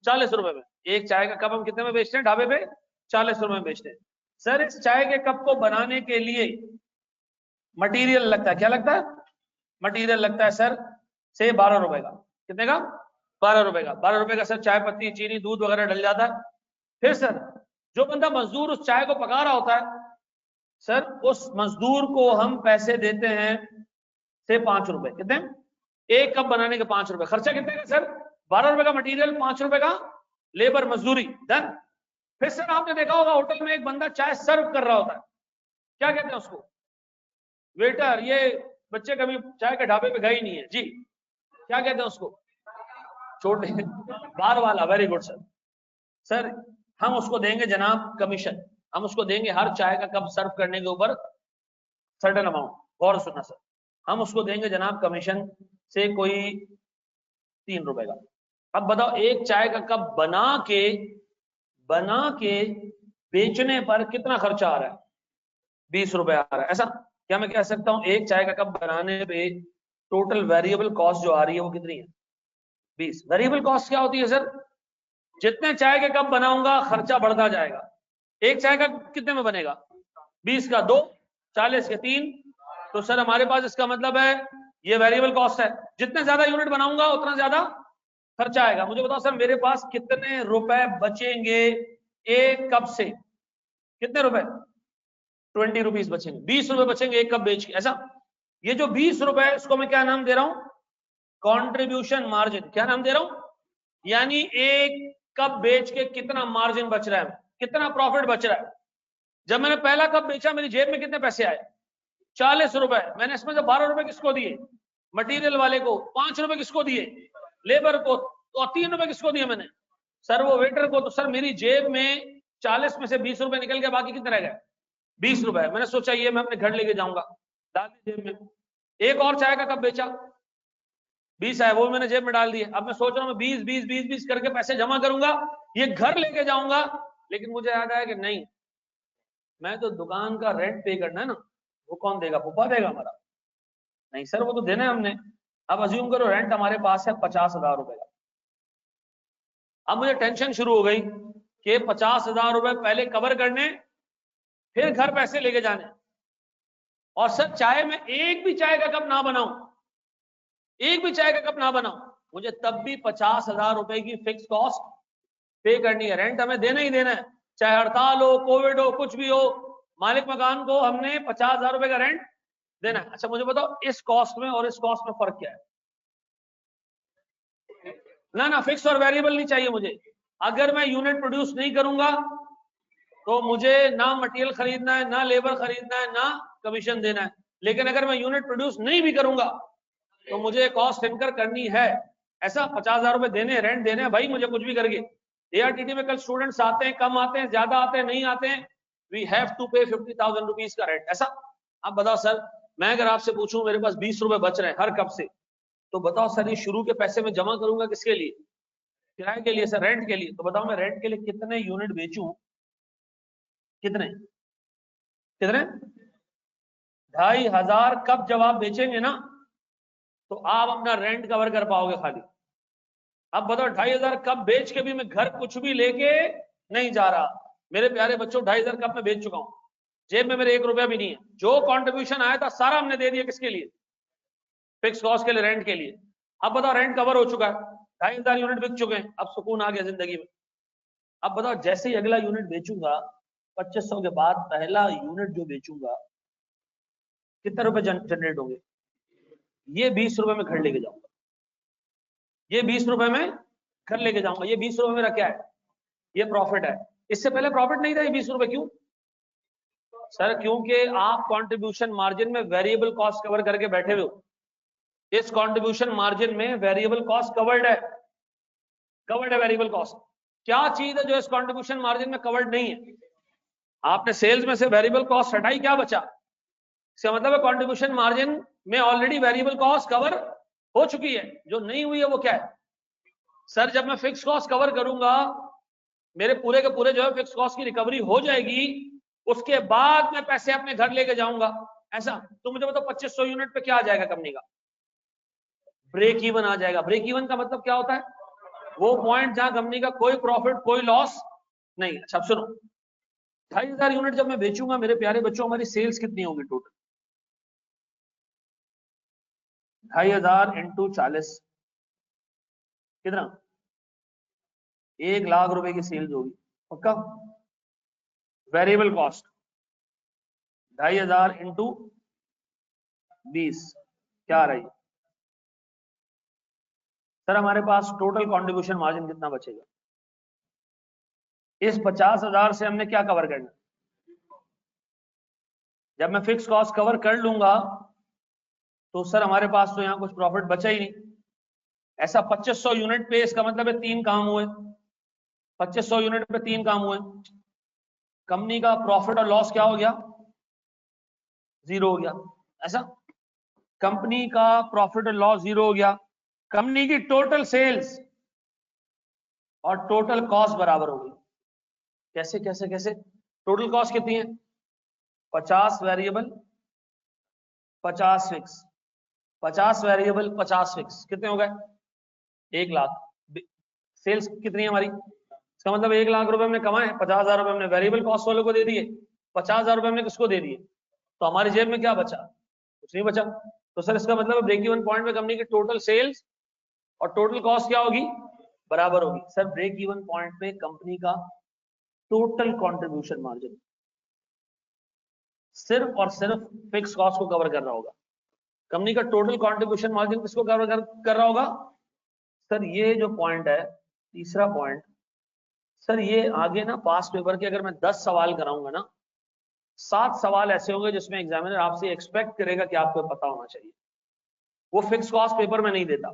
40 रुपए में। एक चाय का कप हम कितने में बेचते हैं ढाबे पे? 40 रुपए में बेचते हैं। सर इस चाय के कप को बनाने के लिए मटेरियल लगता है, क्या लगता है? मटेरियल लगता है सर से 12 रुपए का। कितने का? 12 रुपए का। 12 रुपए का सर चाय पत्ती, चीनी, दूध वगैरह डल जाता है। फिर सर जो बंदा मजदूर उस चाय को पका रहा होता है, सर उस मजदूर को हम पैसे देते हैं से 5 रुपए। कितने? एक कप बनाने के 5 रुपए। खर्चा कितने का सर? 12 रुपए का मटेरियल, 5 रुपए का लेबर मजदूरी, डन। फिर सर आपने देखा होगा होटल में एक बंदा चाय सर्व कर रहा होता है, क्या कहते हैं उसको? वेटर। ये बच्चे कभी चाय के ढाबे पे गए ही नहीं है जी, क्या कहते हैं उसको? छोटे बार वाला। Very good sir. सर हम उसको देंगे जनाब कमीशन, हम उसको देंगे हर चाय का कप सर्व करने के ऊपर सर्टेन अमाउंट। गौर सुनना सर, हम उसको देंगे जनाब कमीशन से कोई 3 रुपए का। अब बताओ एक चाय का कप बना के बेचने पर कितना खर्चा आ रहा है? 20 रुपए आ रहा है। ऐसा क्या मैं कह सकता हूं एक चाय का कप बनाने पे टोटल वेरिएबल कॉस्ट जो आ रही है वो कितनी है? 20। वेरिएबल कॉस्ट क्या होती है सर? जितने चाय के कप बनाऊंगा खर्चा बढ़ता जाएगा। एक चाय का कितने में बनेगा? 20 का 2, 40 के 3। तो सर हमारे पास इसका मतलब है ये वेरिएबल कॉस्ट है, जितने ज्यादा यूनिट बनाऊंगा उतना ज्यादा खर्चा आएगा। मुझे बताओ सर मेरे पास कितने रुपए बचेंगे एक कप से, कितने रुपए? 20 रुपीज बचेंगे, 20 रुपए बचेंगे एक कप बेच के। ऐसा ये जो 20 रुपए है इसको मैं क्या नाम दे रहा हूं? Contribution margin. क्या नाम दे रहा हूं? यानी एक कप बेच के कितना मार्जिन बच रहा है, कितना प्रॉफिट बच रहा है। जब मैंने पहला कप बेचा मेरी जेब में कितने पैसे आए? 40 रुपए। मैंने इसमें से 12 रुपए किसको दिए? मटेरियल वाले को। 5 रुपए किसको दिए? लेबर को। तो 3 रुपए किसको दिए मैंने? सर वो वेटर को। तो सर मेरी जेब में 40 में से 20 रुपए निकल गया, बाकी कितने रह गए? 20 रुपए। मैंने सोचा ये मैं अपने घर लेके जाऊंगा, डाल दी जेब में। एक और चाय का कप बेचा, 20 आया, वो मैंने जेब में डाल दिए। अब मैं सोच रहा हूँ 20 20 20 20 करके पैसे जमा करूंगा, ये घर लेके जाऊंगा। लेकिन मुझे याद आया कि नहीं, मैं तो दुकान का रेंट पे करना है ना, वो कौन देगा? फूफा देगा हमारा? नहीं सर, वो तो देना है हमने। अब अज्यूम करो रेंट हमारे पास है 50,000 रुपए का। अब मुझे टेंशन शुरू हो गई कि 50,000 रुपए पहले कवर करने, फिर घर पैसे लेके जाने। और सर चाहे मैं एक भी चाय का कप ना बनाऊं, एक भी चाय का कप ना बनाऊं, मुझे तब भी 50,000 रुपए की फिक्स कॉस्ट पे करनी है। रेंट हमें देना ही देना है, चाहे हड़ताल हो, कोविड हो, कुछ भी हो, मालिक मकान को हमने 50,000 रुपए का रेंट देना है। अच्छा मुझे बताओ इस कॉस्ट में और इस कॉस्ट में फर्क क्या है? ना फिक्स और वेरिएबल नहीं चाहिए मुझे। अगर मैं यूनिट प्रोड्यूस नहीं करूंगा तो मुझे ना मटेरियल खरीदना है, ना लेबर खरीदना है, ना कमीशन देना है। लेकिन अगर मैं यूनिट प्रोड्यूस नहीं भी करूंगा तो मुझे कॉस्ट इनकर करनी है। ऐसा 50,000 रुपए देने, रेंट देने हैं भाई, मुझे कुछ भी करके। एआरटीटी में कल स्टूडेंट्स आते हैं, कम आते हैं, ज्यादा आते हैं, नहीं आते हैं, वी हैव टू पे 50,000 रुपीज का रेंट। ऐसा आप बताओ सर, मैं अगर आपसे पूछूं मेरे पास 20 रुपए बच रहे हैं हर कप से, तो बताओ सर ये शुरू के पैसे में जमा करूंगा किसके लिए? किराए के लिए सर, रेंट के लिए। तो बताओ मैं रेंट के लिए कितने यूनिट बेचूं? कितने कितने 2,500 कप जब आप बेचेंगे ना, तो आप अपना रेंट कवर कर पाओगे खाली। अब बताओ 2,500 कप बेच के भी मैं घर कुछ भी लेके नहीं जा रहा। मेरे प्यारे बच्चों 2,500 कप में बेच चुका हूं, जेब में मेरे 1 रुपया भी नहीं है। जो कंट्रीब्यूशन आया था सारा हमने दे दिया, किसके लिए? फिक्स कॉस्ट के लिए, रेंट के लिए। अब बताओ रेंट कवर हो चुका है, 2,500 यूनिट बिक चुके हैं, अब सुकून आ गया जिंदगी में। अब बताओ जैसे ही अगला यूनिट बेचूंगा 2500 के बाद, पहला यूनिट जो बेचूंगा कितने रुपए जनरेट होंगे? ये 20 रुपए में घर लेके जाऊंगा, ये 20 रुपए में घर लेके जाऊंगा। ये 20 रुपए मेरा क्या है? ये प्रॉफिट है। इससे पहले प्रॉफिट नहीं था ये 20 रुपए। क्यों सर? क्योंकि आप कंट्रीब्यूशन मार्जिन में वेरिएबल कॉस्ट कवर करके बैठे हुए हो। इस कंट्रीब्यूशन मार्जिन में वेरिएबल कॉस्ट कवर्ड है, कवर्ड है वेरिएबल कॉस्ट। क्या चीज है जो इस कंट्रीब्यूशन मार्जिन में कवर्ड नहीं है? आपने सेल्स में से वेरिएबल कॉस्ट हटाई, क्या बचा? इसका मतलब है कंट्रीब्यूशन मार्जिन में ऑलरेडी वेरिएबल कॉस्ट कवर हो चुकी है। जो नहीं हुई है वो क्या है? सर जब मैं फिक्स कॉस्ट कवर करूंगा, मेरे पूरे के पूरे जो है फिक्स कॉस्ट की रिकवरी हो जाएगी, उसके बाद मैं पैसे अपने घर लेके जाऊंगा। ऐसा तो मुझे बताओ 2500 यूनिट पे क्या आ जाएगा कंपनी का? ब्रेक इवन आ जाएगा। ब्रेक इवन का मतलब क्या होता है? वो पॉइंट जहां कंपनी का कोई प्रॉफिट कोई लॉस नहीं। अच्छा अब सुनो, 2,500 यूनिट जब मैं बेचूंगा मेरे प्यारे बच्चों, हमारी सेल्स कितनी होगी टोटल? 2,500 इंटू 40 कितना? 1 लाख रुपए की सेल्स होगी पक्का। वेरिएबल कॉस्ट 2,500 इंटू 20 क्या रही? सर हमारे पास टोटल कंट्रीब्यूशन मार्जिन कितना बचेगा? इस 50,000 से हमने क्या कवर करना? जब मैं फिक्स कॉस्ट कवर कर लूंगा तो सर हमारे पास तो यहां कुछ प्रॉफिट बचा ही नहीं। ऐसा 2500 यूनिट पे इसका मतलब है 3 काम हुए। 2500 यूनिट पे 3 काम हुए। कंपनी का प्रॉफिट और लॉस क्या हो गया? 0 हो गया। ऐसा कंपनी का प्रॉफिट और लॉस 0 हो गया। कंपनी की टोटल सेल्स और टोटल कॉस्ट बराबर हो गई। कैसे कैसे कैसे? टोटल कॉस्ट कितनी है? 50 वेरिएबल 50 फिक्स, 50 वेरिएबल 50 फिक्स, कितने हो गए? 1 लाख। सेल्स कितनी है हमारी? इसका मतलब 1 लाख रुपए हमने कमाए, 50,000 रुपए हमने वेरिएबल कॉस्ट वालों को दे दिए, 50,000 रुपए हमने किसको दे दिए? तो हमारी जेब में क्या बचा? कुछ नहीं बचा। तो सर इसका मतलब ब्रेक इवन पॉइंट पे कंपनी की टोटल सेल्स और टोटल कॉस्ट क्या होगी, बराबर होगी। सर ब्रेक इवन पॉइंट पे कंपनी का टोटल कंट्रीब्यूशन मार्जिन सिर्फ और सिर्फ फिक्स कॉस्ट को कवर कर रहा होगा। कंपनी का टोटल कंट्रीब्यूशन मार्जिन किसको कवर कर रहा होगा? सर ये जो पॉइंट है, तीसरा पॉइंट, सर ये आगे ना पास पेपर के अगर मैं 10 सवाल कराऊंगा ना, 7 सवाल ऐसे होंगे जिसमें एग्जामिनर आपसे एक्सपेक्ट करेगा कि आपको पता होना चाहिए। वो फिक्स कॉस्ट पेपर में नहीं देता,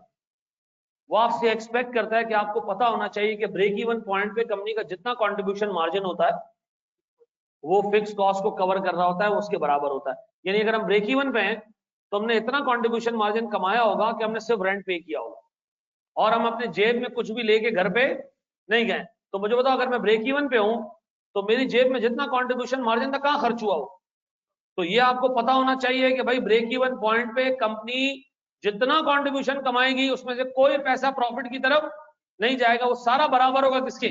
वो आपसे एक्सपेक्ट करता है कि आपको पता होना चाहिए कि ब्रेक इवन पॉइंट पे कंपनी का जितना कंट्रीब्यूशन मार्जिन होता है वो फिक्स कॉस्ट को कवर कर रहा होता है, वो उसके बराबर होता है। यानी अगर हम ब्रेक इवन पे हैं तो हमने इतना कंट्रीब्यूशन मार्जिन कमाया होगा कि हमने सिर्फ रेंट पे किया होगा और हम अपने जेब में कुछ भी लेके घर पे नहीं गए। तो मुझे बताओ अगर मैं ब्रेक इवन पे हूं तो मेरी जेब में जितना कंट्रीब्यूशन मार्जिन था कहां खर्च हुआ हो? तो ये आपको पता होना चाहिए कि भाई ब्रेक इवन पॉइंट पे कंपनी जितना कंट्रीब्यूशन कमाएगी उसमें से कोई पैसा प्रॉफिट की तरफ नहीं जाएगा, वो सारा बराबर होगा किसके?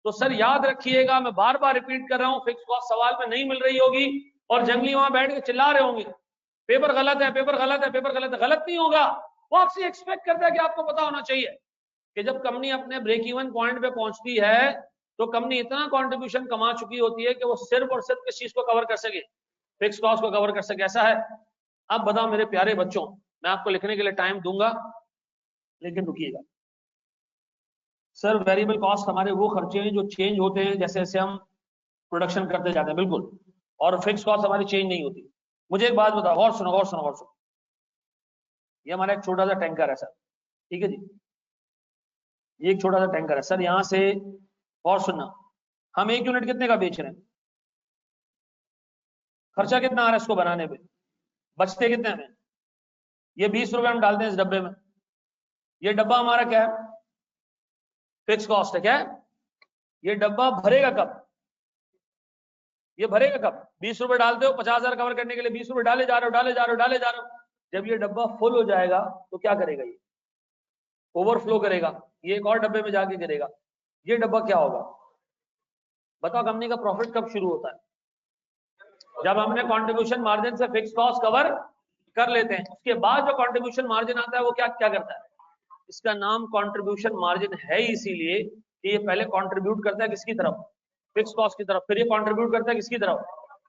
तो सर याद रखिएगा, मैं बार बार रिपीट कर रहा हूं, फिक्स कॉस्ट सवाल में नहीं मिल रही होगी और जंगली वहां बैठ के चिल्ला रहे होंगे पेपर गलत है, पेपर गलत है, पेपर गलत है। गलत नहीं होगा, वो आपसे एक्सपेक्ट करता है कि आपको पता होना चाहिए कि जब कंपनी अपने ब्रेक इवन पॉइंट पे पहुंचती है तो कंपनी इतना कंट्रीब्यूशन कमा चुकी होती है कि वो सिर्फ और सिर्फ किस चीज को कवर कर सके, फिक्स कॉस्ट को कवर कर सके। ऐसा है। अब बताओ मेरे प्यारे बच्चों, मैं आपको लिखने के लिए टाइम दूंगा लेकिन रुकिएगा। सर वेरिएबल कॉस्ट हमारे वो खर्चे हैं जो चेंज होते हैं जैसे जैसे हम प्रोडक्शन करते जाते हैं, बिल्कुल, और फिक्स कॉस्ट हमारी चेंज नहीं होती। मुझे एक बात बताओ, और सुनो और सुनो और सुनो, ये हमारा एक छोटा सा टैंकर है सर, ठीक है जी, ये एक छोटा सा टैंकर है सर, यहां से, और सुनना, हम 1 यूनिट कितने का बेच रहे हैं, खर्चा कितना आ रहा है इसको बनाने पे, बचते कितने हमें, ये 20 रुपए हम डालते हैं इस डब्बे में, ये डब्बा हमारा क्या है, फिक्स कॉस्ट है, क्या है, ये डब्बा भरेगा कब, ये भरेगा कब, 20 रुपए डालते हो, 50,000 कवर करने के लिए 20 रुपए डाले जा रहे हो, डाले जा रहे हो, डाले जा रहे हो, जब ये डब्बा फुल हो जाएगा तो क्या करेगा, ये ओवरफ्लो करेगा, ये एक और डब्बे में जाके गिरेगा, ये डब्बा क्या होगा, बताओ कंपनी का प्रॉफिट कब शुरू होता है, जब हमने कंट्रीब्यूशन मार्जिन से फिक्स कॉस्ट कवर कर लेते हैं। उसके बाद जो कंट्रीब्यूशन मार्जिन आता है वो क्या क्या करता है, इसका नाम कंट्रीब्यूशन मार्जिन है इसीलिए कि ये पहले कंट्रीब्यूट करता है किसकी तरफ, फिक्स कॉस्ट की तरफ, फिर ये कंट्रीब्यूट करता है किसकी तरफ।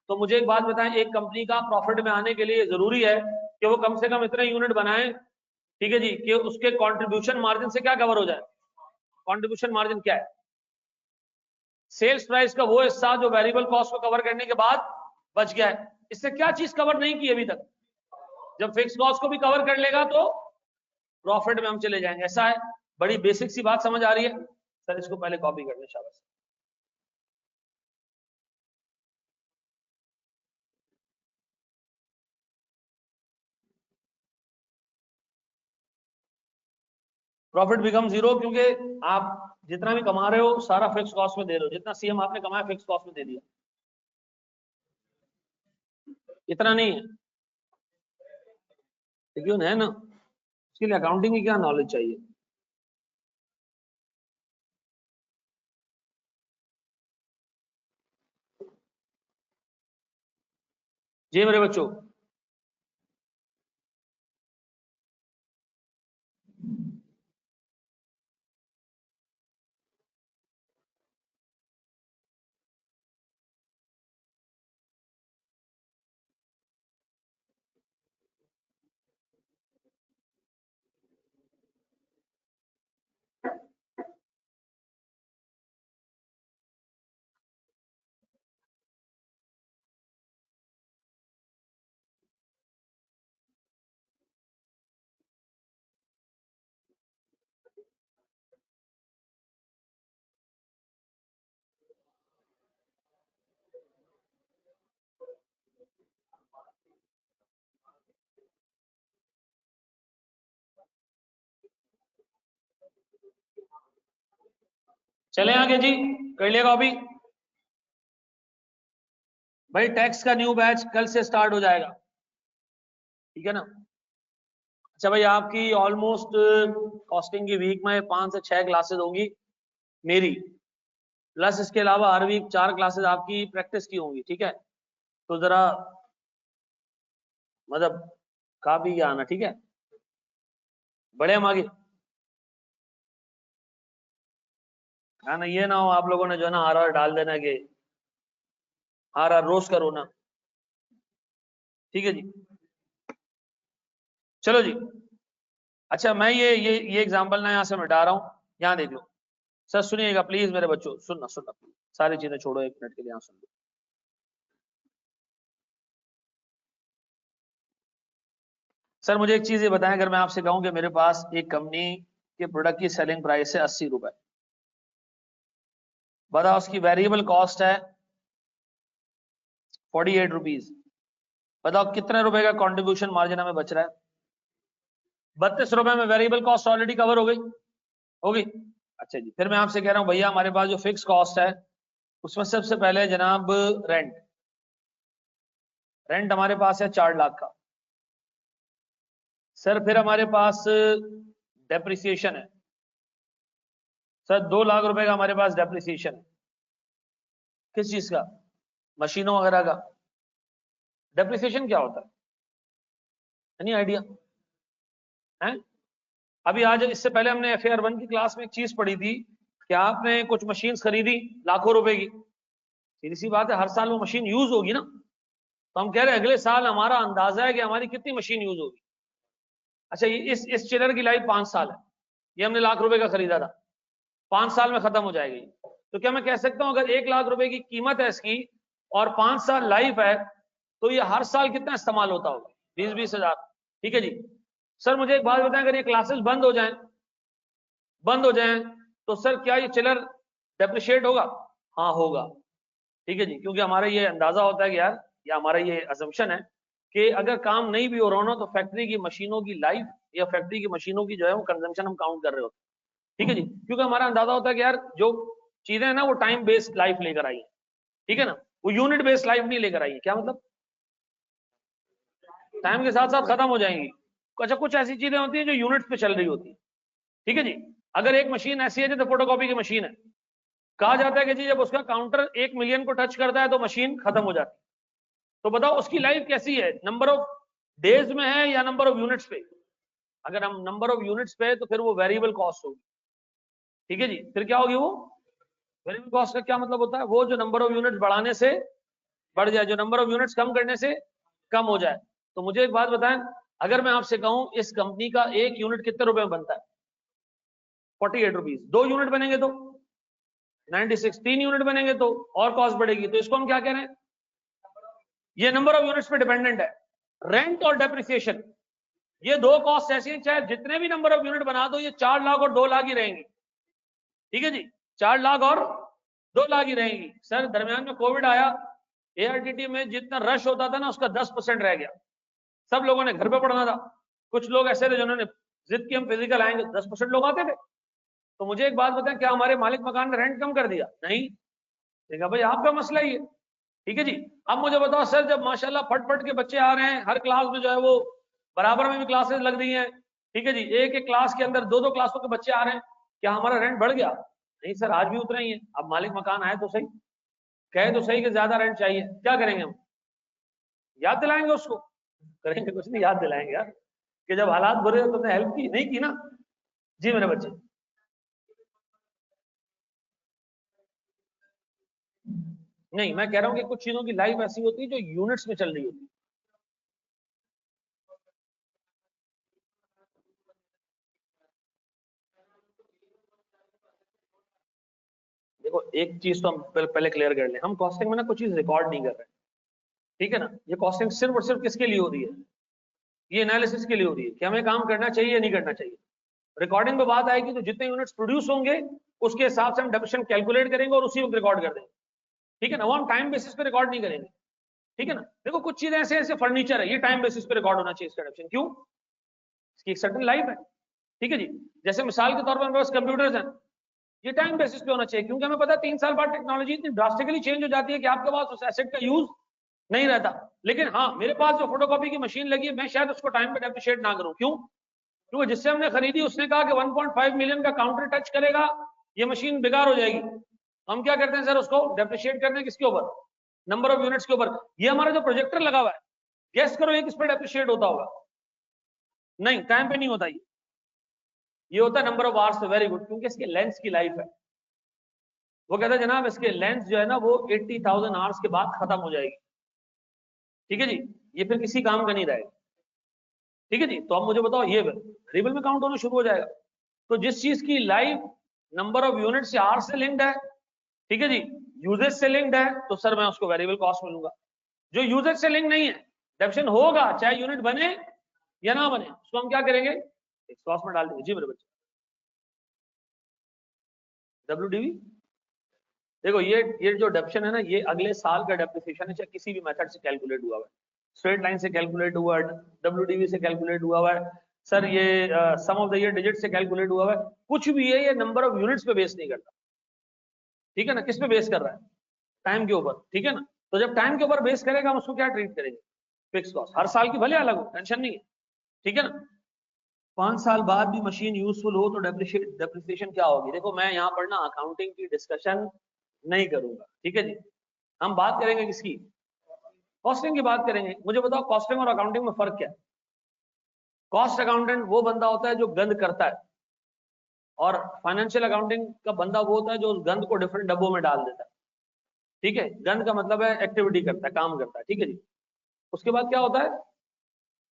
तो मुझे एक बात बताएं, एक कंपनी का प्रॉफिट में आने के लिए जरूरी है कि वो कम से कम इतने यूनिट बनाए, ठीक है जी, कि उसके कंट्रीब्यूशन मार्जिन से क्या कवर हो जाए। कंट्रीब्यूशन मार्जिन क्या है, सेल्स प्राइस का वो हिस्सा जो वेरिएबल कॉस्ट को कवर करने के बाद बच गया है। इससे क्या चीज कवर नहीं की अभी तक, जब फिक्स कॉस्ट को भी कवर कर लेगा तो प्रॉफिट में हम चले जाएंगे। ऐसा है, बड़ी बेसिक सी बात समझ आ रही है सर, इसको पहले कॉपी कर लें, शाबाश। प्रॉफिट बिकम जीरो क्योंकि आप जितना भी कमा रहे हो सारा फिक्स कॉस्ट में दे रहे हो, जितना सीएम आपने कमाया फिक्स कॉस्ट में दे दिया, इतना नहीं है, क्यों है ना, उसके लिए अकाउंटिंग की क्या नॉलेज चाहिए। जी मेरे बच्चों, चले आगे जी, कर लिया कॉपी। भाई टैक्स का न्यू बैच कल से स्टार्ट हो जाएगा, ठीक है ना। अच्छा भाई, आपकी ऑलमोस्ट कॉस्टिंग की वीक में 5 से 6 क्लासेस होंगी मेरी, प्लस इसके अलावा हर वीक 4 क्लासेस आपकी प्रैक्टिस की होंगी, ठीक है। तो जरा मतलब खा पी के आना, ठीक है? बड़े हम आगे ना, ये ना हो आप लोगों ने जो है ना RR डाल देना कि RR रोज करो ना, ठीक है जी? चलो जी। अच्छा मैं ये एग्जांपल ना यहाँ से मिटा रहा हूँ, यहाँ देख लो सर, सुनिएगा प्लीज मेरे बच्चों, सुनना सुनना प्लीज, सारी चीजें छोड़ो, 1 मिनट के लिए यहाँ सुन लो। सर मुझे एक चीज ये बताएं, अगर मैं आपसे कहूं कि मेरे पास एक कंपनी के प्रोडक्ट की सेलिंग प्राइस है 80 रुपए, बताओ उसकी वेरिएबल कॉस्ट है 48 रुपीज, बताओ कितने रुपए का कंट्रीब्यूशन मार्जिन हमें बच रहा है? 32 रुपए में वेरिएबल कॉस्ट ऑलरेडी कवर हो गई, होगी। अच्छा जी, फिर मैं आपसे कह रहा हूं भैया हमारे पास जो फिक्स कॉस्ट है उसमें सबसे पहले जनाब रेंट, रेंट हमारे पास है 4 लाख का। सर फिर हमारे पास डेप्रिसिएशन है, सर 2 लाख रुपए का हमारे पास डेप्रिसिएशन है। किस चीज का? मशीनों वगैरह का। डेप्रिसिएशन क्या होता है? एनी आइडिया है? अभी आज इससे पहले हमने FAR 1 की क्लास में एक चीज पढ़ी थी कि आपने कुछ मशीन्स खरीदी लाखों रुपए की, सीधी सी बात है हर साल वो मशीन यूज होगी ना, तो हम कह रहे हैं अगले साल हमारा अंदाजा है कि हमारी कितनी मशीन यूज होगी। अच्छा ये इस चिलर की लाइफ 5 साल है, ये हमने लाख रुपए का खरीदा था, 5 साल में खत्म हो जाएगी, तो क्या मैं कह सकता हूं अगर 1 लाख रुपए की कीमत है इसकी और 5 साल लाइफ है, तो ये हर साल कितना इस्तेमाल होता होगा? 20-20 हजार, ठीक है जी। सर मुझे एक बात बताएं, अगर ये क्लासेस बंद हो जाएं तो सर क्या ये चिलर डेप्रिशिएट होगा? हाँ होगा, ठीक है जी, क्योंकि हमारा ये अंदाजा होता है कि यार, या हमारा ये अजम्पशन है कि अगर काम नहीं भी हो रहा ना तो फैक्ट्री की मशीनों की लाइफ या फैक्ट्री की मशीनों की जो है वो कंजम्पशन हम काउंट कर रहे होते हैं, ठीक है जी, क्योंकि हमारा अंदाजा होता है कि यार जो चीजें है ना वो टाइम बेस्ड लाइफ लेकर आई है, ठीक है ना, वो यूनिट बेस्ड लाइफ नहीं लेकर आई है। क्या मतलब? टाइम के साथ साथ खत्म हो जाएंगी। अच्छा कुछ ऐसी चीजें होती हैं जो यूनिट्स पे चल रही होती है, ठीक है जी। अगर एक मशीन ऐसी है जैसे फोटोकॉपी की मशीन है, कहा जाता है कि जी जब उसका काउंटर 1 मिलियन को टच करता है तो मशीन खत्म हो जाती है, तो बताओ उसकी लाइफ कैसी है, नंबर ऑफ डेज में है या नंबर ऑफ यूनिट्स पे? अगर हम नंबर ऑफ यूनिट्स पे तो फिर वो वेरिएबल कॉस्ट होगी, ठीक है जी। फिर क्या होगी वो वेरिएबल कॉस्ट? का क्या मतलब होता है? वो जो नंबर ऑफ यूनिट्स बढ़ाने से बढ़ जाए, जो नंबर ऑफ यूनिट्स कम करने से कम हो जाए। तो मुझे एक बात बताएं, अगर मैं आपसे कहूं इस कंपनी का एक यूनिट कितने रुपए में बनता है? 48 रुपीज। 2 यूनिट बनेंगे तो 96, 3 यूनिट बनेंगे तो और कॉस्ट बढ़ेगी, तो इसको हम क्या कह रहे हैं? ये नंबर ऑफ यूनिट्स पे डिपेंडेंट है। रेंट और डेप्रिसिएशन ये 2 कॉस्ट ऐसी हैं, चाहे जितने भी नंबर ऑफ यूनिट बना दो ये 4 लाख और 2 लाख ही रहेंगी, ठीक है जी, 4 लाख और 2 लाख ही रहेंगी। सर दरमियान में कोविड आया, ARTT में जितना रश होता था ना उसका 10% रह गया, सब लोगों ने घर पे पढ़ना था, कुछ लोग ऐसे थे जिन्होंने जिद की हम फिजिकल आएंगे, 10% लोग आते थे। तो मुझे एक बात बताएं, क्या हमारे मालिक मकान ने रेंट कम कर दिया? नहीं, देखा भाई आपका मसला ही है, ठीक है जी। अब मुझे बताओ सर, जब माशाल्लाह फट फट के बच्चे आ रहे हैं, हर क्लास में जो है वो बराबर में भी क्लासेस लग रही हैं, ठीक है जी, एक एक क्लास के अंदर 2-2 क्लासों के बच्चे आ रहे हैं, क्या हमारा रेंट बढ़ गया? नहीं सर, आज भी उतना ही है। अब मालिक मकान आए तो सही, कहे तो सही कि ज्यादा रेंट चाहिए, क्या करेंगे हम? याद दिलाएंगे उसको? करेंगे कुछ नहीं, याद दिलाएंगे यार कि जब हालात बुरे हो तुमने हेल्प की नहीं की ना। जी मेरे बच्चे, नहीं मैं कह रहा हूं कि कुछ चीजों की लाइफ ऐसी होती है जो यूनिट्स में चल रही होती है। देखो एक चीज तो हम पहले क्लियर कर लें, हम कॉस्टिंग में ना कुछ चीज रिकॉर्ड नहीं कर रहे हैं, ठीक है ना। ये कॉस्टिंग सिर्फ और सिर्फ किसके लिए हो रही है? ये एनालिसिस के लिए हो रही है कि हमें काम करना चाहिए या नहीं करना चाहिए। रिकॉर्डिंग में बात आएगी तो जितने यूनिट्स प्रोड्यूस होंगे उसके हिसाब से हम डेप्रिसिएशन कैलकुलेट करेंगे और उसी वक्त रिकॉर्ड कर देंगे, ठीक है ना। वो हम टाइम बेसिस पे रिकॉर्ड नहीं करेंगे, ठीक है ना। देखो कुछ चीजें ऐसे ऐसे फर्नीचर है, ये टाइम बेसिस पे रिकॉर्ड होना चाहिए इसका डेप्रिसिएशन, क्यों? इसकी एक सर्टेन लाइफ है, ठीक है जी। जैसे मिसाल के तौर पर हमारे पास कंप्यूटर्स हैं, ये टाइम बेसिस पे होना चाहिए, क्योंकि हमें पता है 3 साल बाद टेक्नोलॉजी इतनी ड्रास्टिकली चेंज हो जाती है कि आपके पास उस एसेट का यूज नहीं रहता। लेकिन हाँ, मेरे पास जो फोटोकॉपी की मशीन लगी है मैं शायद उसको टाइम पे डेप्रिशिएट ना करूं, क्यों? क्योंकि जिससे हमने खरीदी उसने कहा कि 1.5 मिलियन का काउंटर टच करेगा ये मशीन बेकार हो जाएगी। हम क्या करते हैं सर, उसको डेप्रिशिएट करते हैं किसके ऊपर? नंबर ऑफ यूनिट्स के ऊपर। ये हमारा जो प्रोजेक्टर लगा हुआ है, गेस करो ये किस पर डेप्रिशिएट होता होगा? नहीं, टाइम पे नहीं होता ये होता है नंबर ऑफ आवर्स पे। वेरी गुड, क्योंकि इसके लेंस की लाइफ है। वो कहता है जनाब इसके लेंस जो है ना वो 80,000 आवर्स के बाद खत्म हो जाएगी। ठीक है जी, ये फिर किसी काम का नहीं रहेगा। ठीक है जी, तो अब मुझे बताओ ये वेरिएबल में काउंट होना शुरू हो जाएगा। तो जिस चीज की लाइफ नंबर ऑफ यूनिट से आर से लिंक्ड है, ठीक है जी, यूजेज से लिंक्ड है, तो सर मैं उसको वेरिएबल कॉस्ट मिलूंगा। जो यूजेज से लिंक नहीं है, डेफिनेशन होगा चाहे यूनिट बने या ना बने, उसको हम क्या करेंगे, फिक्स कॉस्ट में डाल देंगे। जी मेरे बच्चे, WDV देखो ये जो डेप्शन है ना, ये अगले साल का डेप्रिसिएशन है, चाहे किसी भी मेथड से कैलकुलेट हुआ है, स्ट्रेट लाइन से कैलकुलेट हुआ है, WDV से कैलकुलेट हुआ है, सर ये सम ऑफ द ईयर डिजिट से कैलकुलेट हुआ है, कुछ भी है, ये नंबर ऑफ यूनिट्स पे बेस नहीं करता। ठीक है ना, किस पे बेस कर रहा है, टाइम के ऊपर। ठीक है ना, तो जब टाइम के ऊपर बेस करेगा हम उसको क्या ट्रीट करेंगे, फिक्स कॉस्ट। हर साल की भले अलग हो, टेंशन नहीं है। ठीक है ना, 5 साल बाद भी मशीन यूजफुल हो तो डेप्रिसिएशन क्या होगी। देखो मैं यहाँ पर ना अकाउंटिंग की डिस्कशन नहीं करूंगा, ठीक है जी, हम बात करेंगे किसकी, कॉस्टिंग की बात करेंगे। मुझे बताओ कॉस्टिंग और अकाउंटिंग में फर्क क्या है। कॉस्ट अकाउंटेंट वो बंदा होता है जो गंद करता है, और फाइनेंशियल अकाउंटिंग का बंदा वो होता है जो उस गंद को डिफरेंट डब्बों में डाल देता है। ठीक है, गंद का मतलब है एक्टिविटी करता है, काम करता है। ठीक है जी, उसके बाद क्या होता है,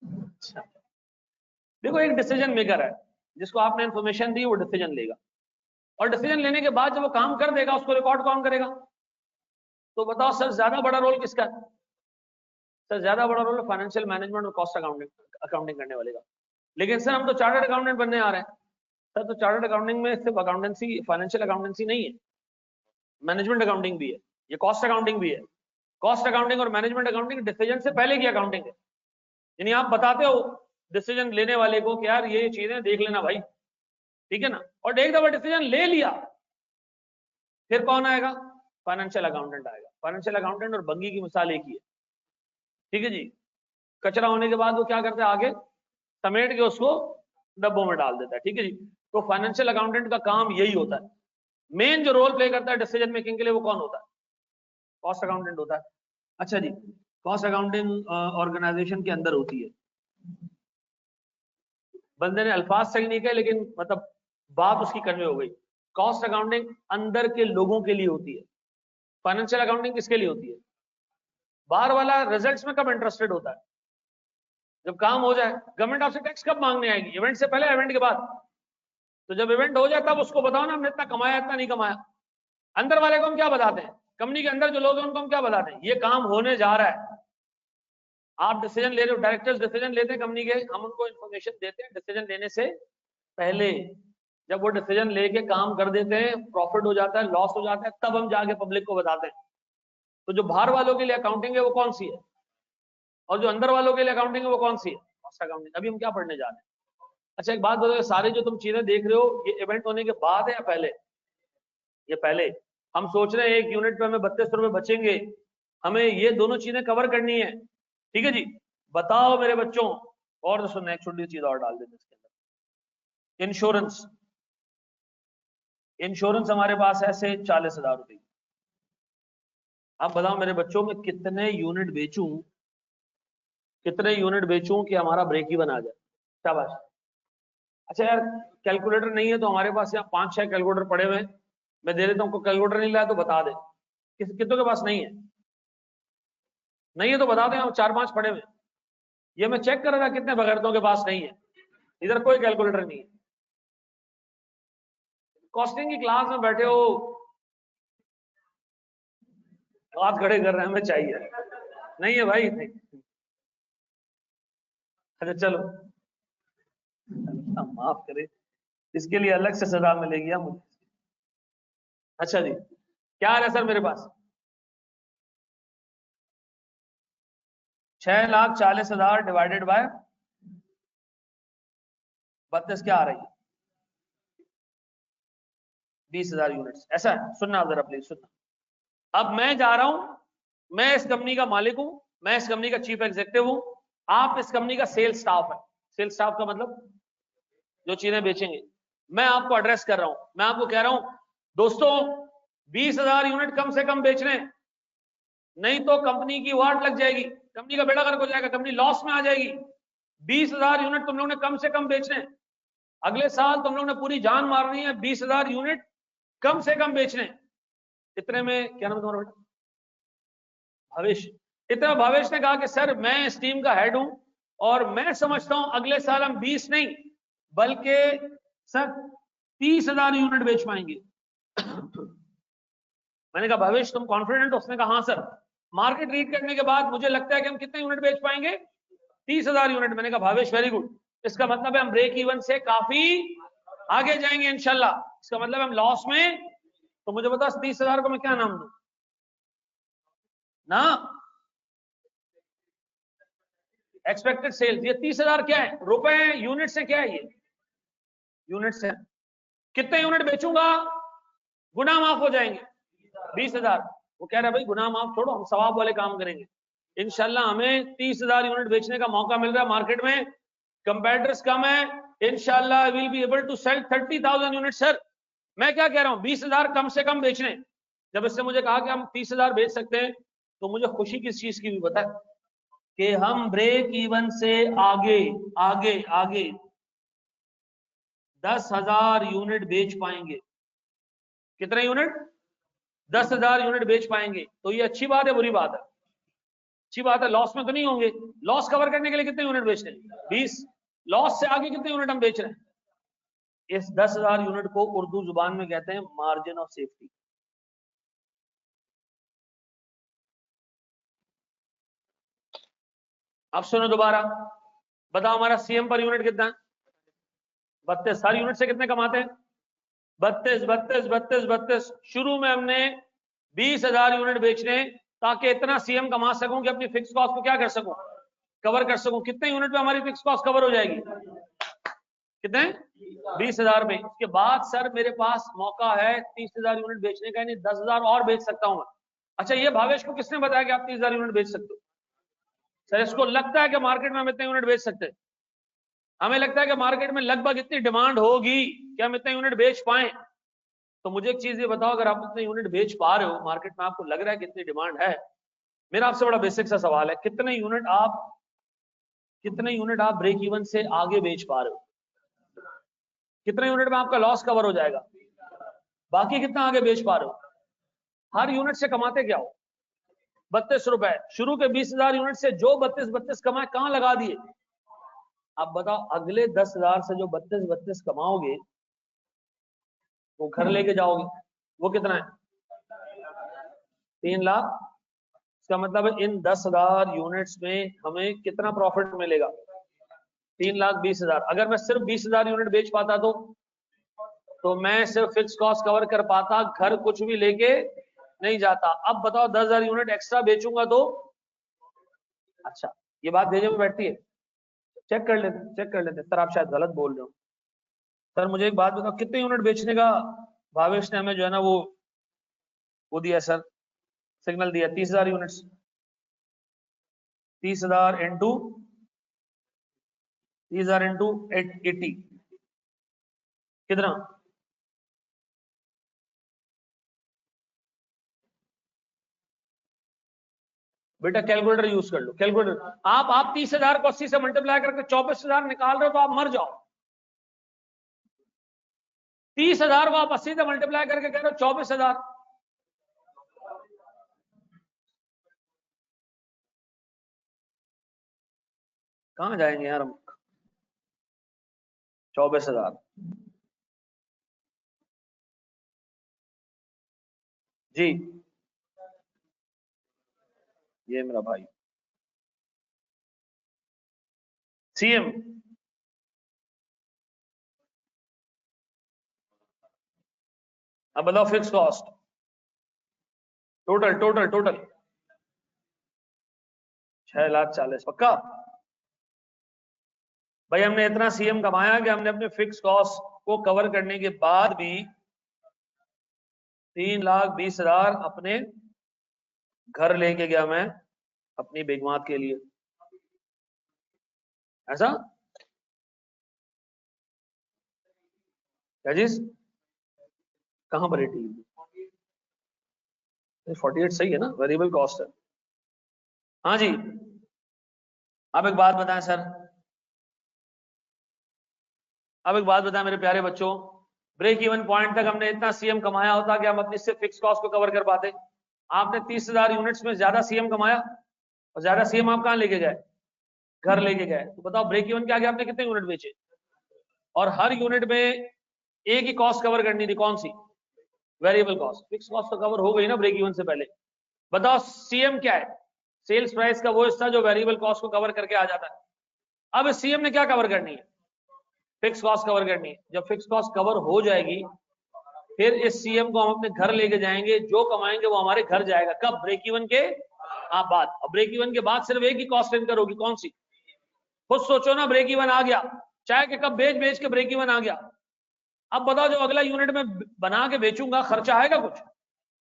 अच्छा देखो एक डिसीजन मेकर है, जिसको आपने इंफॉर्मेशन दी वो डिसीजन लेगा, और डिसीजन लेने के बाद जब वो काम कर देगा उसको रिकॉर्ड कौन करेगा। तो बताओ सर ज्यादा बड़ा रोल किसका है, सर ज्यादा बड़ा रोल फाइनेंशियल मैनेजमेंट और कॉस्ट अकाउंटिंग करने वाले का। लेकिन सर हम तो चार्टर्ड अकाउंटेंट बनने आ रहे हैं। सर तो चार्टर्ड अकाउंटिंग में सिर्फ अकाउंटेंसी, फाइनेंशियल अकाउंटेंसी नहीं है, मैनेजमेंट अकाउंटिंग भी है, ये कॉस्ट अकाउंटिंग भी है। कॉस्ट अकाउंटिंग और मैनेजमेंट अकाउंटिंग डिसीजन से पहले की अकाउंटिंग है, यानी आप बताते हो डिसीजन लेने वाले को कि यार ये चीजें देख लेना भाई। ठीक है ना, और एक दफा डिसीजन ले लिया फिर कौन आएगा, फाइनेंशियल अकाउंटेंट आएगा। फाइनेंशियल अकाउंटेंट और बंगी की मिसाल एक ही है। ठीक है जी, कचरा होने के बाद वो क्या करता है, आगे समेट के उसको डब्बों में डाल देता है। ठीक है जी, तो फाइनेंशियल अकाउंटेंट का काम यही होता है। मेन जो रोल प्ले करता है डिसीजन मेकिंग के लिए वो कौन होता है, कॉस्ट अकाउंटेंट होता है। अच्छा जी, कॉस्ट अकाउंटिंग ऑर्गेनाइजेशन के अंदर होती है। बंदे ने अल्फाज सही नहीं कहे लेकिन मतलब बात उसकी कन्वे हो गई। कॉस्ट अकाउंटिंग अंदर के लोगों के लिए होती है, फाइनेंशियल अकाउंटिंग किसके लिए होती है, बाहर वाला रिजल्ट्स में कब इंटरेस्टेड होता है, जब काम हो जाए। गवर्नमेंट आपसे टैक्स कब मांगने आएगी, इवेंट से पहले, इवेंट के बाद। तो जब इवेंट हो जाए तब उसको बताओ ना हमने इतना कमाया इतना नहीं कमाया। अंदर वाले को हम क्या बताते हैं, कंपनी के अंदर जो लोग हैं उनको हम क्या बताते हैं, ये काम होने जा रहा है। आप डिसीजन ले रहे हो, डायरेक्टर्स डिसीजन लेते हैं कंपनी के, हम उनको इन्फॉर्मेशन देते हैं डिसीजन लेने से पहले। जब वो डिसीजन लेके काम कर देते हैं, प्रॉफिट हो जाता है, लॉस हो जाता है, तब हम जाके पब्लिक को बताते हैं। तो जो बाहर वालों के लिए अकाउंटिंग है वो कौन सी है, और जो अंदर वालों के लिए अकाउंटिंग है वो कौन सी है, कॉस्ट अकाउंटिंग। अभी हम क्या पढ़ने जा रहे हैं। अच्छा एक बात बताओ, सारे जो तुम चीजें देख रहे हो ये इवेंट होने के बाद है या पहले, ये पहले। हम सोच रहे हैं एक यूनिट पे हमें 32 रुपए बचेंगे, हमें ये दोनों चीजें कवर करनी है। ठीक है जी, बताओ मेरे बच्चों, और तो सुनना एक छोटी चीज और डाल देते इसके अंदर, इंश्योरेंस। इंश्योरेंस हमारे पास है से 40,000 रुपए। आप बताओ मेरे बच्चों में कितने यूनिट बेचूं, कितने यूनिट बेचूं कि हमारा ब्रेक इवन आ जाए। शाबाश। अच्छा यार कैलकुलेटर नहीं है तो हमारे पास यहाँ 5-6 कैलकुलेटर पड़े हुए हैं, मैं दे देता हूँ। कैलकुलेटर नहीं लाया तो बता दे, कितनों के पास नहीं है, नहीं है तो बता दें, हम 4-5 पड़े हुए। ये मैं चेक कर रहा था कितने बगैरतों के पास नहीं है, इधर कोई कैलकुलेटर नहीं है। कॉस्टिंग की क्लास में बैठे हो, हाथ खड़े कर रहे हैं, हमें चाहिए, नहीं है भाई नहीं। अच्छा चलो, माफ करे, इसके लिए अलग से सजा मिलेगी मुझे। अच्छा जी, क्या है सर मेरे पास 6,40,000 डिवाइडेड बाय 32 क्या आ रही है, 20,000 यूनिट्स। ऐसा है, सुनना जरा प्लीज सुनना। अब मैं जा रहा हूं, मैं इस कंपनी का मालिक हूं, मैं इस कंपनी का चीफ एग्जीक्यूटिव हूं, आप इस कंपनी का सेल्स स्टाफ है। सेल्स स्टाफ का मतलब जो चीजें बेचेंगे। मैं आपको एड्रेस कर रहा हूं, मैं आपको कह रहा हूं दोस्तों 20,000 यूनिट कम से कम बेचने, नहीं तो कंपनी की वाट लग जाएगी, कंपनी का बेड़ा गर्क हो जाएगा, कंपनी लॉस में आ जाएगी। 20,000 यूनिट तुम लोगों ने कम से कम बेचने हैं। अगले साल तुम लोगों ने पूरी जान मारनी है, 20,000 यूनिट कम से कम बेचने। इतने में क्या नाम है तुम्हारा बेटा? भवेश। इतना भवेश ने कहा कि सर मैं इस टीम का हेड हूं और मैं समझता हूं अगले साल हम 20 नहीं बल्कि सर 30,000 यूनिट बेच पाएंगे। मैंने कहा भवेश तुम कॉन्फिडेंट हो? उसने कहा हाँ सर, मार्केट रीड करने के बाद मुझे लगता है कि हम कितने यूनिट बेच पाएंगे? 30,000 यूनिट। मैंने कहा भावेश वेरी गुड, इसका मतलब है हम ब्रेक इवन से काफी आगे जाएंगे इंशाल्लाह। इसका मतलब हम लॉस में, तो मुझे बता 30,000 को मैं क्या नाम दूं ना? Expected sales. ये 30,000 क्या है? रुपए यूनिट से क्या है? ये यूनिट से। कितने यूनिट बेचूंगा गुना माफ हो जाएंगे? 20,000। वो कह रहा है भाई गुना माफ छोड़ो, हम सवाब वाले काम करेंगे इंशाल्लाह। हमें 30,000 यूनिट बेचने का मौका मिल रहा है मार्केट में, कंपेटिटर्स कम है, इंशाल्लाह I will be able to sell 30,000 unit. Sir मैं क्या कह रहा हूं, 20,000 कम से कम बेचने। जब इसने मुझे कहा कि हम 30,000 बेच सकते हैं तो मुझे खुशी किस चीज की भी पता है कि हम ब्रेक इवन से आगे आगे आगे 10,000 यूनिट बेच पाएंगे। कितने यूनिट? 10,000 यूनिट बेच पाएंगे। तो ये अच्छी बात है बुरी बात है? अच्छी बात है, लॉस में तो नहीं होंगे। लॉस कवर करने के लिए कितने यूनिट बेच रहे हैं? 20। लॉस से आगे कितने यूनिट हम बेच रहे हैं? इस 10,000 यूनिट को उर्दू जुबान में कहते हैं मार्जिन ऑफ सेफ्टी। अब सुनो दोबारा, बताओ हमारा सीएम पर यूनिट कितना है? 32। हर यूनिट से कितने कमाते हैं? 32 32 32 32। शुरू में हमने 20,000 यूनिट बेचने ताकि इतना सीएम कमा सकूं कि अपनी फिक्स कॉस्ट को क्या कर सकूं? कवर कर सकूं। कितने यूनिट पे हमारी फिक्स कॉस्ट कवर हो जाएगी? कितने? 20,000 पे। उसके बाद सर मेरे पास मौका है 30,000 यूनिट बेचने का, यानी 10,000 और बेच सकता हूं मैं। अच्छा ये भावेश को किसने बताया कि आप 30,000 यूनिट बेच सकते हो? सर इसको लगता है कि मार्केट में हम इतने यूनिट बेच सकते हैं। हमें लगता है कि मार्केट में लगभग इतनी डिमांड होगी कि हम इतने यूनिट बेच पाए। तो मुझे एक चीज ये बताओ, अगर आप इतने यूनिट बेच पा रहे हो, मार्केट में आपको लग रहा है कि इतनी डिमांड है, मेरा आपसे बड़ा बेसिक सा सवाल है, कितने यूनिट आप ब्रेक इवन से आगे बेच पा रहे हो? कितने यूनिट में आपका लॉस कवर हो जाएगा? बाकी कितना आगे बेच पा रहे हो? हर यूनिट से कमाते क्या हो? 32 रुपए। शुरू के 20,000 यूनिट से जो 32 कमाए कहां लगा दिए? अब बताओ अगले 10,000 से जो 32 कमाओगे वो घर लेके जाओगे, वो कितना है? 3 लाख। इसका मतलब है इन 10,000 यूनिट्स में हमें कितना प्रॉफिट मिलेगा? 3,20,000। अगर मैं सिर्फ 20,000 यूनिट बेच पाता तो मैं सिर्फ फिक्स कॉस्ट कवर कर पाता, घर कुछ भी लेके नहीं जाता। अब बताओ 10,000 यूनिट एक्स्ट्रा बेचूंगा तो, अच्छा ये बात भेजे में बैठती है? चेक कर लेते सर, आप शायद गलत बोल रहे हो। सर मुझे एक बात बताओ, कितने यूनिट बेचने का भावेश ने हमें जो है ना वो दिया सर, सिग्नल दिया? 30,000 यूनिट्स। 30,000 इंटू 80 कितना? बेटा कैलकुलेटर यूज कर लो, कैलकुलेटर। आप 30,000 को 80 से मल्टीप्लाई करके 24,000 निकाल रहे हो तो आप मर जाओ। 30,000 को आप 80 से मल्टीप्लाई करके कह रहे हो 24,000। कहां जाएंगे यार हम? 24,000। जी ये मेरा भाई सीएम। अब बताओ fix cost total total total 6,40,000 पक्का? भाई हमने इतना सीएम कमाया कि हमने अपने फिक्स कॉस्ट को कवर करने के बाद भी 3,20,000 अपने घर लेके गया मैं अपनी बेगमात के लिए। ऐसा क्या चीज? कहां पर 48 सही है ना, वेरिएबल कॉस्ट है। हाँ जी। आप एक बात बताएं सर, अब एक बात बताएं मेरे प्यारे बच्चों, ब्रेक इवन पॉइंट तक हमने इतना सीएम कमाया होता कि हम अपनी सिर्फ फिक्स कॉस्ट को कवर कर पाते। आपने 30,000 यूनिट्स में ज्यादा सीएम कमाया और ज्यादा सीएम आप कहां लेके गए? घर लेके गए। तो बताओ ब्रेक इवन के आगे आपने कितने यूनिट बेचे? और हर यूनिट में एक ही कॉस्ट कवर करनी थी, कौन सी? Variable cost. फिक्स कॉस्ट तो कवर हो गई ना ब्रेक इवन से पहले। बताओ सीएम क्या है? सेल्स प्राइस का वो हिस्सा जो वेरिएबल कॉस्ट को कवर करके आ जाता है। अब सीएम ने क्या कवर करनी है? फिक्स कॉस्ट कवर करनी है। जब फिक्स कॉस्ट कवर हो जाएगी फिर इस सीएम को हम अपने घर लेके जाएंगे, जो कमाएंगे वो हमारे घर जाएगा। कब? ब्रेक इवन के बाद। अब ब्रेक इवन के बाद सिर्फ एक ही कॉस्ट इनकर होगी, कौन सी? खुद सोचो ना, ब्रेक इवन आ गया, चाहे कि कब बेच बेच के ब्रेक इवन आ गया। अब बताओ जो अगला यूनिट में बना के बेचूंगा, खर्चा आएगा कुछ?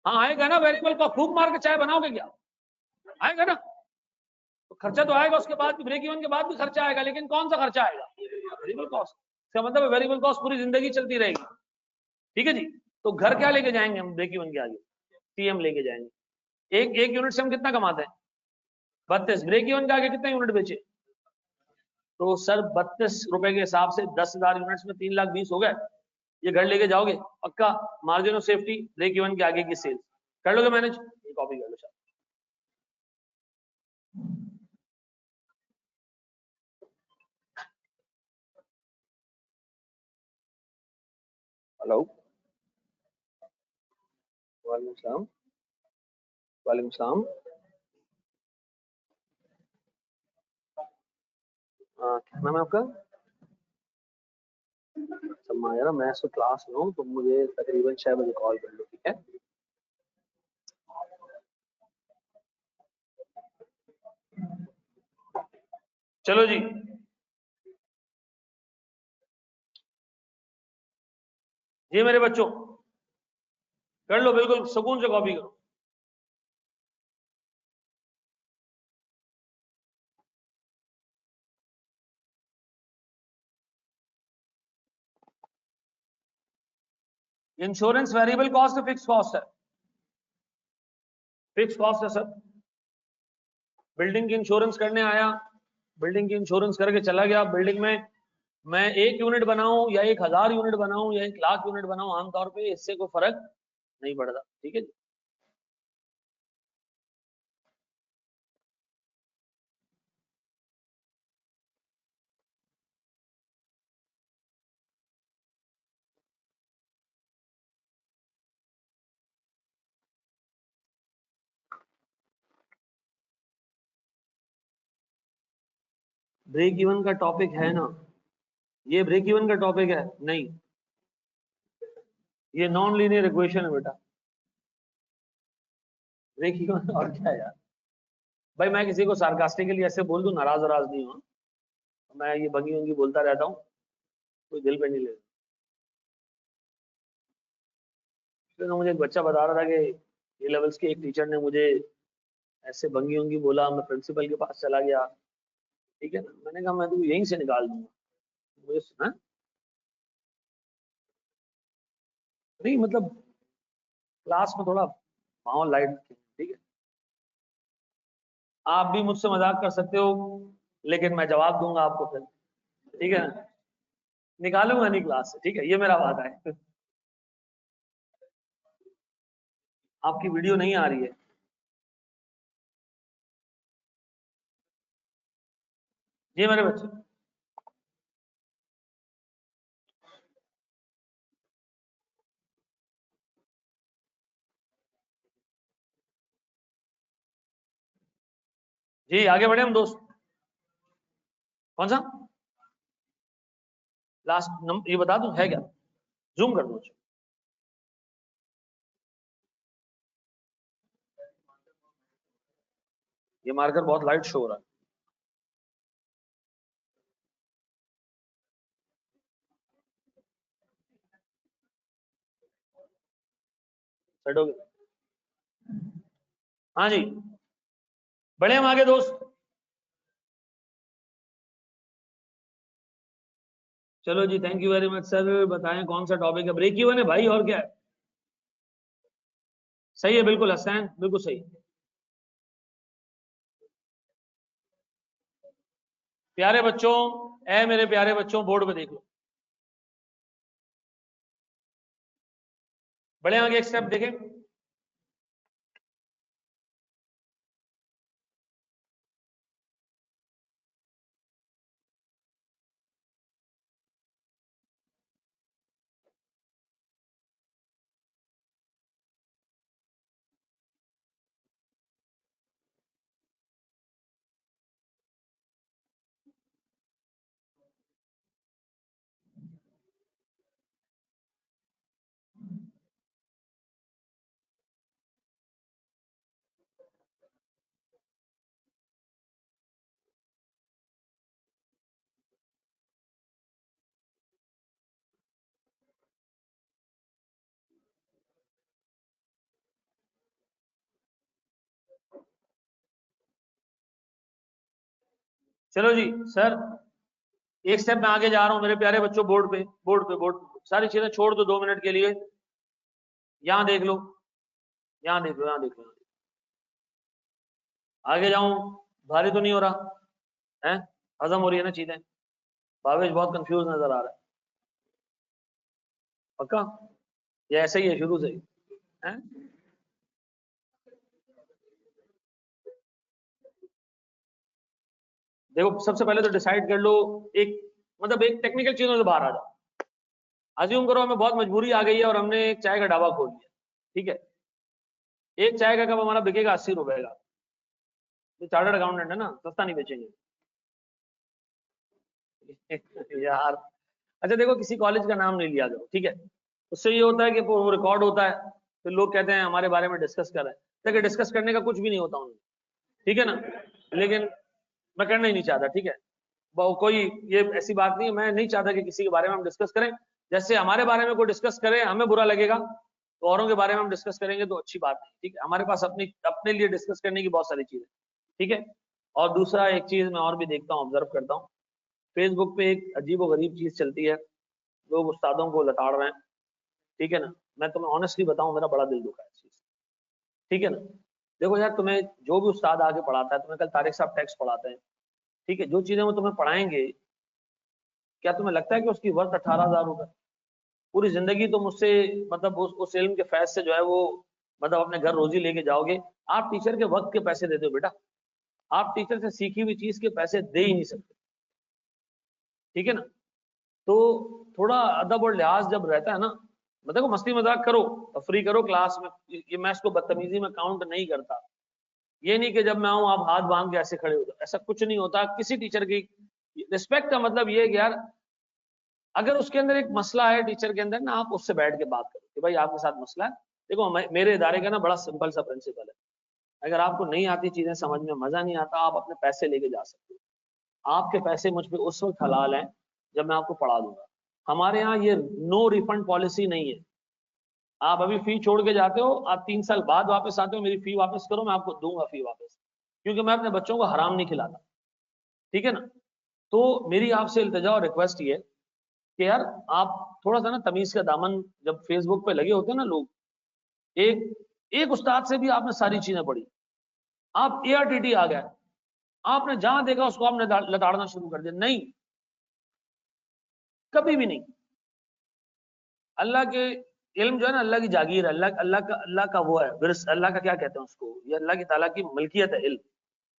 हाँ आएगा ना। वेरिएबल को फूक मार के चाय बनाओगे क्या? आएगा ना। तो खर्चा तो आएगा, उसके बाद भी ब्रेक इवन के बाद भी खर्चा आएगा, लेकिन कौन सा खर्चा आएगा? Variable cost. इसका मतलब वेरिएबल कॉस्ट पूरी जिंदगी चलती रहेगी। ठीक है जी। तो घर क्या लेके जाएंगे हम ब्रेक इवन के आगे? सीएम लेके जाएंगे। एक यूनिट से हम कितना कमाते हैं? 32। ब्रेक इवन के आगे कितने यूनिट बेचे? तो सर 32 रुपए के हिसाब से 10,000 यूनिट्स में 3,20,000 हो गए। ये घर लेके जाओगे पक्का? Margin of safety break even के आगे की सेल्स कर लोगे मैनेज? ये कॉपी कर लो सर। हेलो, वालेकुम सलाम। वालेकुम सलाम। क्या नाम है आपका? यार मैं इसको क्लास में हूँ, तो मुझे तकरीबन 6 बजे कॉल कर लो, ठीक है? चलो जी। जी मेरे बच्चों कर लो, बिल्कुल सुकून से कॉपी करो। इंश्योरेंस वेरिएबल कॉस्ट है, फिक्स कॉस्ट है? फिक्स कॉस्ट है सर। बिल्डिंग की इंश्योरेंस करने आया, बिल्डिंग की इंश्योरेंस करके चला गया। बिल्डिंग में मैं 1 यूनिट बनाऊं या 1,000 यूनिट बनाऊं या 1,00,000 यूनिट बनाऊं, आमतौर पे इससे कोई फर्क नहीं पड़ता। ठीक है जी। ब्रेक इवन का टॉपिक है ना? ये ब्रेक इवन का टॉपिक है? नहीं, ये नॉन लीनियर इक्वेशन है बेटा। ब्रेक इवन और क्या है यार? भाई मैं किसी को सार्कास्टिकली ऐसे बोल दूं, नाराज नाराज नहीं हूं। मैं ये भंगी वंगी बोलता रहता हूँ, कोई दिल पे नहीं लेता। तो मुझे एक बच्चा बता रहा था कि ये लेवल्स के एक टीचर ने मुझे ऐसे भंगी वंगी बोला, मैं प्रिंसिपल के पास चला गया। ठीक है ना, मैंने कहा मैं तो यहीं से निकाल दूंगा। मुझे सुना नहीं, मतलब क्लास में थोड़ा माहौल लाइट रखें, ठीक है? आप भी मुझसे मजाक कर सकते हो, लेकिन मैं जवाब दूंगा आपको फिर। ठीक है ना? निकालूंगा नहीं क्लास से, ठीक है? ये मेरा वादा है। आपकी वीडियो नहीं आ रही है। जी मेरे बच्चे। जी आगे बढ़े हम दोस्त। कौन सा लास्ट नंबर ये बता दूं है क्या? जूम कर दो। ये मार्कर बहुत लाइट शो हो रहा है। सेट हो गया? हाँ जी, बढ़े हम आगे दोस्त। चलो जी, thank you very much sir. बताएं कौन सा टॉपिक है? ब्रेक इवन है भाई, और क्या है? सही है बिल्कुल हसैन, बिल्कुल सही। प्यारे बच्चों, मेरे प्यारे बच्चों, बोर्ड पे देख लो। बढ़े आगे, एक स्टेप देखें। चलो जी सर, एक स्टेप में आगे जा रहा हूं मेरे प्यारे बच्चों। बोर्ड सारी चीजें छोड़ दो 2 मिनट के लिए। यहां देख लो, यहां देख लो, यहां देख लो। आगे जाऊं? भारी तो नहीं हो रहा है? हजम हो रही है ना चीजें? भावेश बहुत कंफ्यूज नजर आ रहा है। पक्का? ये ऐसे ही है शुरू से ही है? देखो सबसे पहले तो डिसाइड कर लो, एक मतलब एक टेक्निकल चीजों से बाहर आ जाओ। अज्यूम करो हमें बहुत मजबूरी आ गई है और हमने एक चाय का ढाबा खोल लिया, ठीक है? एक चाय का कप हमारा बिकेगा 80 रुपए का। तो चार्टर्ड अकाउंटेंट है ना, सस्ता नहीं बेचेंगे। यार अच्छा देखो, किसी कॉलेज का नाम नहीं लिया करो, ठीक है? उससे ये होता है कि वो रिकॉर्ड होता है, फिर लोग कहते हैं हमारे बारे में डिस्कस कर रहे हैं। देखिए डिस्कस करने का कुछ भी नहीं होता उनमें, ठीक है ना? लेकिन मैं करना ही नहीं चाहता, ठीक है? कोई ये ऐसी बात नहीं है, मैं नहीं चाहता कि किसी के बारे में हम डिस्कस करें। जैसे हमारे बारे में कोई डिस्कस करे हमें बुरा लगेगा, तो औरों के बारे में हम डिस्कस करेंगे तो अच्छी बात नहीं, ठीक है? हमारे पास अपनी अपने लिए डिस्कस करने की बहुत सारी चीजें, ठीक है? और दूसरा एक चीज मैं और भी देखता हूँ, ऑब्जर्व करता हूँ, फेसबुक पे एक अजीब व गरीब चीज चलती है। लोग उस्तादों को लताड़ रहे हैं, ठीक है ना? मैं तुम्हें ऑनेस्टली बताऊं, मेरा बड़ा दिल दुखा है इस चीज से, ठीक है ना? देखो यार, तुम्हें जो भी उस्ताद आगे पढ़ाता है, तुम्हें कल तारिक साहब टेक्स्ट पढ़ाते हैं, ठीक है? जो चीजें वो तुम्हें पढ़ाएंगे, क्या तुम्हें लगता है कि उसकी वर्थ 18,000 रुपए? पूरी जिंदगी तुम उससे मतलब उस इल्म के फैज से जो है वो मतलब अपने घर रोजी लेके जाओगे। आप टीचर के वक्त के पैसे देते हो बेटा, आप टीचर से सीखी हुई चीज के पैसे दे ही नहीं सकते, ठीक है ना? तो थोड़ा अदब और लिहाज जब रहता है ना, देखो मस्ती मजाक करो, तफरी करो क्लास में, ये मैं इसको बदतमीजी में काउंट नहीं करता। ये नहीं कि जब मैं आऊं आप हाथ बांध के ऐसे खड़े हो जाओ, ऐसा कुछ नहीं होता। किसी टीचर की रिस्पेक्ट का मतलब ये है कि यार अगर उसके अंदर एक मसला है टीचर के अंदर ना, आप उससे बैठ के बात करो कि भाई आपके साथ मसला है। देखो मेरे इदारे का ना बड़ा सिंपल सा प्रिंसिपल है, अगर आपको नहीं आती चीजें समझ में, मजा नहीं आता, आप अपने पैसे लेके जा सकते हो। आपके पैसे मुझ पे उस वक्त हलाल हैं जब मैं आपको पढ़ा दूंगा। हमारे यहाँ ये नो रिफंड पॉलिसी नहीं है। आप अभी फी छोड़ के जाते हो, आप 3 साल बाद वापस आते हो, मेरी फी वापस करो, मैं आपको दूंगा फी वापस, क्योंकि मैं अपने बच्चों को हराम नहीं खिलाता, ठीक है ना? तो मेरी आपसे इल्तिजा और रिक्वेस्ट ये है कि यार आप थोड़ा सा ना तमीज का दामन, जब फेसबुक पे लगे होते हैं ना लोग, एक एक उस्ताद से भी आपने सारी चीजें पढ़ी, आप ARTT आ गया, आपने जहां देखा उसको आपने लताड़ना शुरू कर दिया। नहीं, कभी भी नहीं। अल्लाह के इल्म जो है ना, अल्लाह की जागीर है, अल्लाह का वो है विरस, अल्लाह का क्या कहते हैं उसको, ये अल्लाह की ताला की मलकियत है इल्म।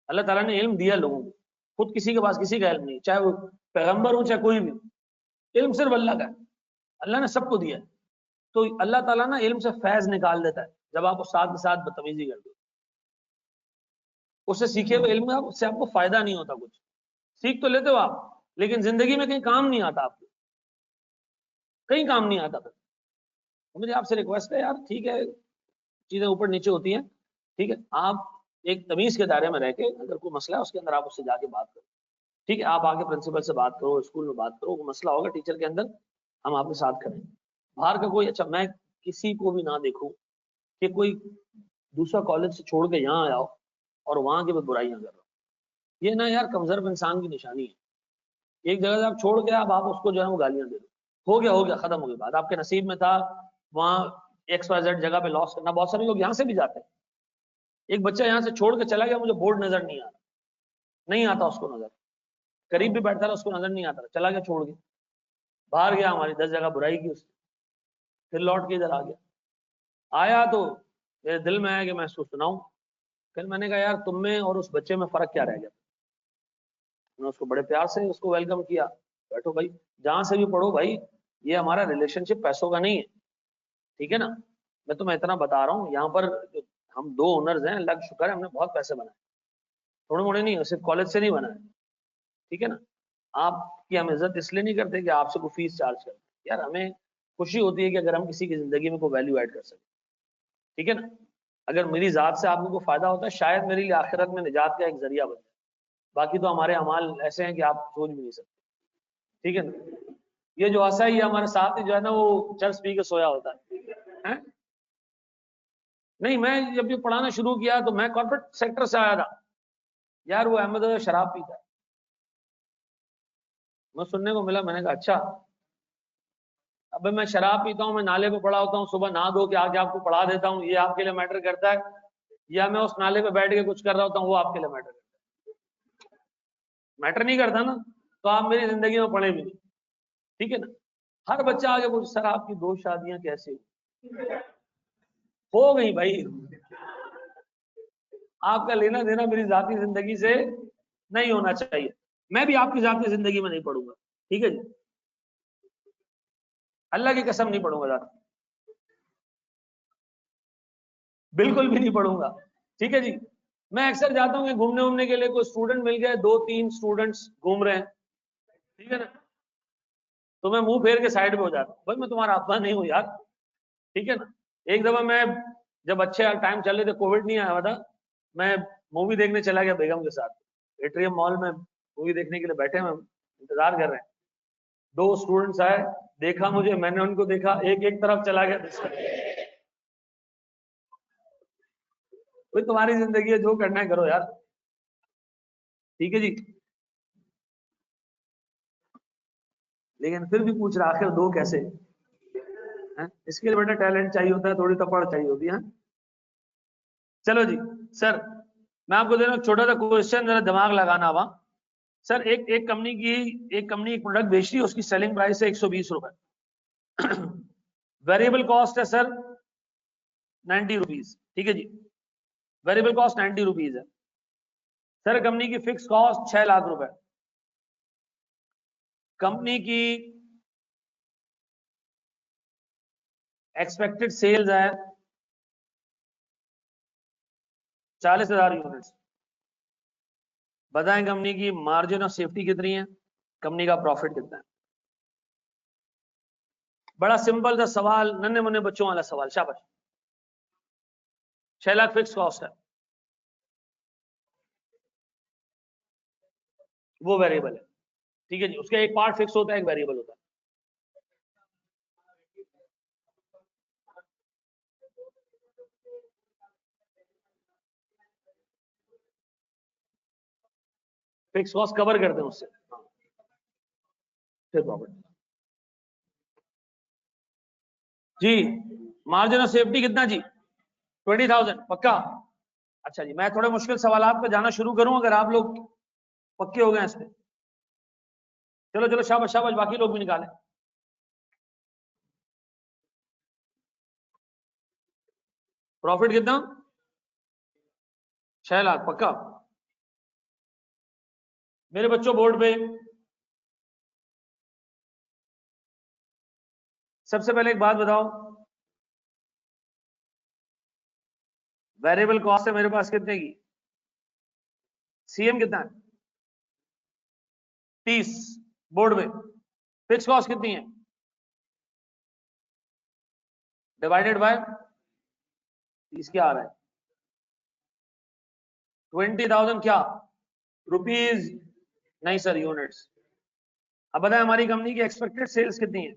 अल्लाह ताला ने इल्म दिया लोगों को, खुद किसी के पास किसी का इल्म नहीं, चाहे वो पैगंबर हो चाहे कोई भी। इल्म सिर्फ अल्लाह का है, अल्लाह ने सबको दिया है। तो अल्लाह ताला ना इल्म से फैज निकाल देता है जब आप उस्ताद के साथ बदतमीजी कर दो। उससे सीखे हुए इल्म में उससे आपको फायदा नहीं होता कुछ, सीख तो लेते हो आप, लेकिन जिंदगी में कहीं काम नहीं आता आपको, कहीं काम नहीं आता फिर। तो मेरी आपसे रिक्वेस्ट है यार, ठीक है चीजें ऊपर नीचे होती हैं, ठीक है? आप एक तमीज के दायरे में रह के, अगर कोई मसला है उसके अंदर आप उससे जाके बात करो, ठीक है? आप आगे प्रिंसिपल से बात करो, स्कूल में बात करो, वो मसला होगा टीचर के अंदर, हम आपके साथ खड़े हैं। बाहर का कोई, अच्छा मैं किसी को भी ना देखूं कि कोई दूसरा कॉलेज से छोड़ के यहाँ आया हो और वहां की भी बुराइयां कर रहा हो, ये ना यार कमजोर इंसान की निशानी है। एक जगह से आप छोड़ के आप उसको जो है वो गालियां दे दो, हो गया खत्म हो गई बात, आपके नसीब में था वहां XYZ जगह पे लॉस करना। बहुत सारे लोग यहाँ से भी जाते हैं। एक बच्चा यहाँ से छोड़ के चला गया, मुझे बोर्ड नजर नहीं आ रहा, नहीं आता उसको नजर, करीब भी बैठता रहा उसको नजर नहीं आता, चला गया छोड़ के, बाहर गया, हमारी 10 जगह बुराई की उसने, फिर लौट के इधर आ गया। आया तो मेरे दिल में आया कि मैं उसको सुनाऊं। फिर मैंने कहा यार तुम में और उस बच्चे में फर्क क्या रह गया। मैंने उसको बड़े प्यार से उसको वेलकम किया, बैठो भाई, जहां से भी पढ़ो भाई, ये हमारा रिलेशनशिप पैसों का नहीं है, ठीक है ना। मैं तुम्हें इतना बता रहा हूँ, यहाँ पर हम दो ओनर्स हैं, अल्लाह का शुक्र है हमने बहुत पैसे बनाए, थोड़े मोड़े नहीं, सिर्फ कॉलेज से नहीं बनाए, ठीक है ना। आपकी हम इज्जत इसलिए नहीं करते कि आपसे कोई फीस चार्ज करते, यार हमें खुशी होती है कि अगर हम किसी की जिंदगी में कोई वैल्यू ऐड कर सकें, ठीक है ना। अगर मेरी जात से आपको कोई फायदा होता है, शायद मेरे लिए आखिरत में निजात का एक जरिया बन जाए। बाकी तो हमारे अमाल ऐसे हैं कि आप सोच भी नहीं सकते, ठीक है ना। ये जो आशा ही हमारे साथ ही जो है ना, वो चर्च पी के सोया होता है? नहीं, मैं जब ये पढ़ाना शुरू किया तो मैं कॉर्पोरेट सेक्टर से आया था यार, वो अहमद शराब पीता है, मैं सुनने को मिला, मैंने कहा अच्छा। अब मैं शराब पीता हूँ, मैं नाले पे पड़ा होता हूँ, सुबह नहा धो के आके आपको पढ़ा देता हूँ, ये आपके लिए मैटर करता है? या मैं उस नाले पे बैठ के कुछ कर रहा होता हूँ, वो आपके लिए मैटर करता है? मैटर नहीं करता ना, तो आप मेरी जिंदगी में पढ़े भी नहीं, ठीक है ना। हर बच्चा आगे बोल, सर आपकी दो शादियां कैसे हो गई भाई, आपका लेना देना मेरी जाती जिंदगी से नहीं होना चाहिए, मैं भी आपकी जाती जिंदगी में नहीं पढ़ूंगा, ठीक है जी, अल्लाह की कसम नहीं पढ़ूंगा जाती, बिल्कुल भी नहीं पढ़ूंगा, ठीक है जी। मैं अक्सर जाता हूँ कि घूमने वूमने के लिए, कोई स्टूडेंट मिल गए, दो तीन स्टूडेंट्स घूम रहे हैं, ठीक है ना, तो मैं मुंह फेर के साइड पे हो जाता हूँ, भाई मैं तुम्हारा अपना नहीं हूँ यार, ठीक है ना। एक दफा मैं, जब अच्छे टाइम चल रहे थे, कोविड नहीं आया हुआ था, मैं मूवी देखने चला गया बेगम के साथ, एट्रियम मॉल में मूवी देखने के लिए बैठे, हम इंतजार कर रहे हैं, दो स्टूडेंट्स आए, देखा मुझे, मैंने उनको देखा, एक एक तरफ चला गया दूसरा। भाई तुम्हारी जिंदगी है, जो करना है करो यार, ठीक है जी। लेकिन फिर भी पूछ रहा, आखिर दो कैसे हैं? इसके लिए बेटा टैलेंट चाहिए होता है, थोड़ी तपड़ चाहिए होती है। चलो जी सर, मैं आपको दे रहा हूँ छोटा सा क्वेश्चन, जरा दिमाग लगाना वहां। सर एक एक कंपनी की, एक कंपनी एक प्रोडक्ट बेच रही है, उसकी सेलिंग प्राइस है 120 रुपए, वेरिएबल कॉस्ट है सर 90 रुपीज, ठीक है जी, वेरिएबल कॉस्ट 90 रुपीज है सर। कंपनी की फिक्स कॉस्ट 6 लाख रुपए, कंपनी की एक्सपेक्टेड सेल्स है 40,000 यूनिट्स। बताएं कंपनी की मार्जिन ऑफ सेफ्टी कितनी है, कंपनी का प्रॉफिट कितना है? बड़ा सिंपल सा सवाल, नन्हे मुन्ने बच्चों वाला सवाल, शाबाश। 6 लाख फिक्स कॉस्ट है, वो वेरिएबल है, ठीक है जी, उसका एक पार्ट फिक्स होता है, एक वेरिएबल होता है। फिक्स कॉस्ट कवर करते हैं उससे, हाँ, फिर प्रॉफिट जी। मार्जिन ऑफ सेफ्टी कितना जी? 20,000 पक्का? अच्छा जी, मैं थोड़े मुश्किल सवाल पे जाना शुरू करूं, अगर आप लोग पक्के हो गए इस पे। चलो चलो, शाबाश शाबाश, बाकी लोग भी निकालें। प्रॉफिट कितना? 6 लाख पक्का? मेरे बच्चों बोर्ड पे, सबसे पहले एक बात बताओ, वेरिएबल कॉस्ट है मेरे पास कितने की? सीएम कितना है? 30। बोर्ड में फिक्स कॉस्ट कितनी है डिवाइडेड बाय 30, क्या आ रहा है? 20,000 क्या रुपीज? नहीं सर, यूनिट्स। अब बताएं हमारी कंपनी की एक्सपेक्टेड सेल्स कितनी है?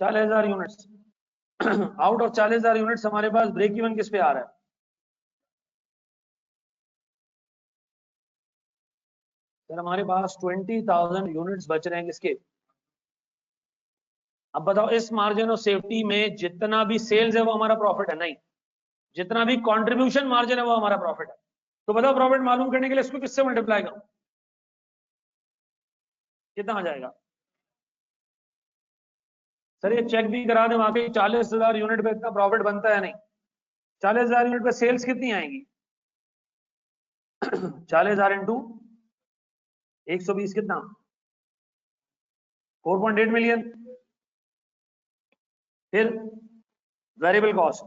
40,000 यूनिट्स। आउट ऑफ 40,000 यूनिट्स हमारे पास ब्रेक इवन किस पे आ रहा है? सर हमारे पास 20,000 यूनिट्स बच रहे हैं किसके? अब बताओ, इस मार्जिन ऑफ सेफ्टी में जितना भी सेल्स है वो हमारा प्रॉफिट है? नहीं, जितना भी कंट्रीब्यूशन मार्जिन है वो हमारा प्रॉफिट है। तो बताओ, प्रॉफिट मालूम करने के लिए इसको किससे मल्टीप्लाई करो, कितना आ जाएगा? सर ये चेक भी करा दें वाकई 40,000 यूनिट पे इतना प्रॉफिट बनता है नहीं? 40,000 यूनिट पे सेल्स कितनी आएंगी? 40,000 इंटू 120 कितना? 4.8 मिलियन। फिर वेरिएबल कॉस्ट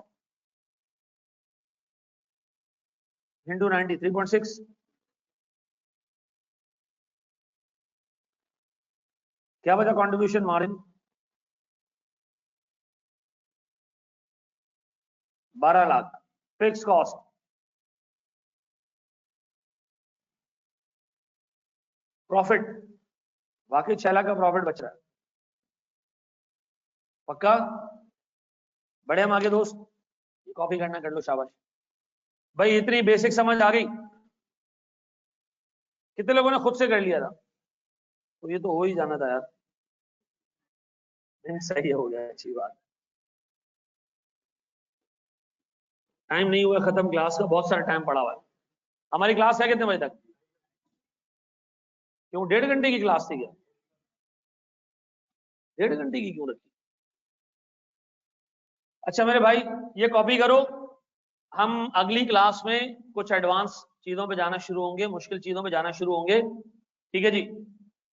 इंटू 90 3.6। क्या बचा contribution margin? 12 lakh. Fix cost profit वाकई 6 लाख का प्रॉफिट बच रहा है। पक्का? बड़े हम आगे दोस्त, कॉपी करना कर लो, शाबाश भाई। इतनी बेसिक समझ आ गई? कितने लोगों ने खुद से कर लिया था? तो ये तो हो ही जाना था यार। सही हो गया, अच्छी बात। टाइम नहीं हुआ खत्म क्लास का, बहुत सारा टाइम पड़ा हुआ है। हमारी क्लास है कितने बजे तक? क्यों 1.5 घंटे की क्लास थी क्या? 1.5 घंटे की क्यों रखी? अच्छा मेरे भाई ये कॉपी करो। हम अगली क्लास में कुछ एडवांस चीजों पे जाना शुरू होंगे, मुश्किल चीजों पे जाना शुरू होंगे, ठीक है जी।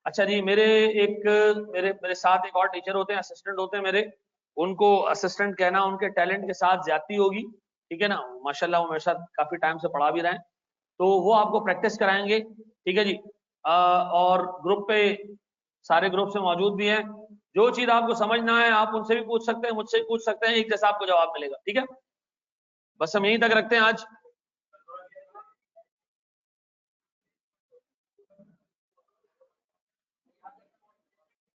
अच्छा जी, मेरे साथ एक और टीचर होते हैं, असिस्टेंट होते हैं मेरे। उनको असिस्टेंट कहना उनके टैलेंट के साथ ज्यादती होगी, ठीक है ना। माशाल्लाह वो मेरे साथ काफी टाइम से पढ़ा भी रहे हैं, तो वो आपको प्रैक्टिस कराएंगे, ठीक है जी। और ग्रुप पे सारे ग्रुप से मौजूद भी हैं। जो चीज आपको समझ ना आए आप उनसे भी पूछ सकते हैं, मुझसे भी पूछ सकते हैं, एक जैसा आपको जवाब मिलेगा, ठीक है। बस हम यहीं तक रखते हैं आज।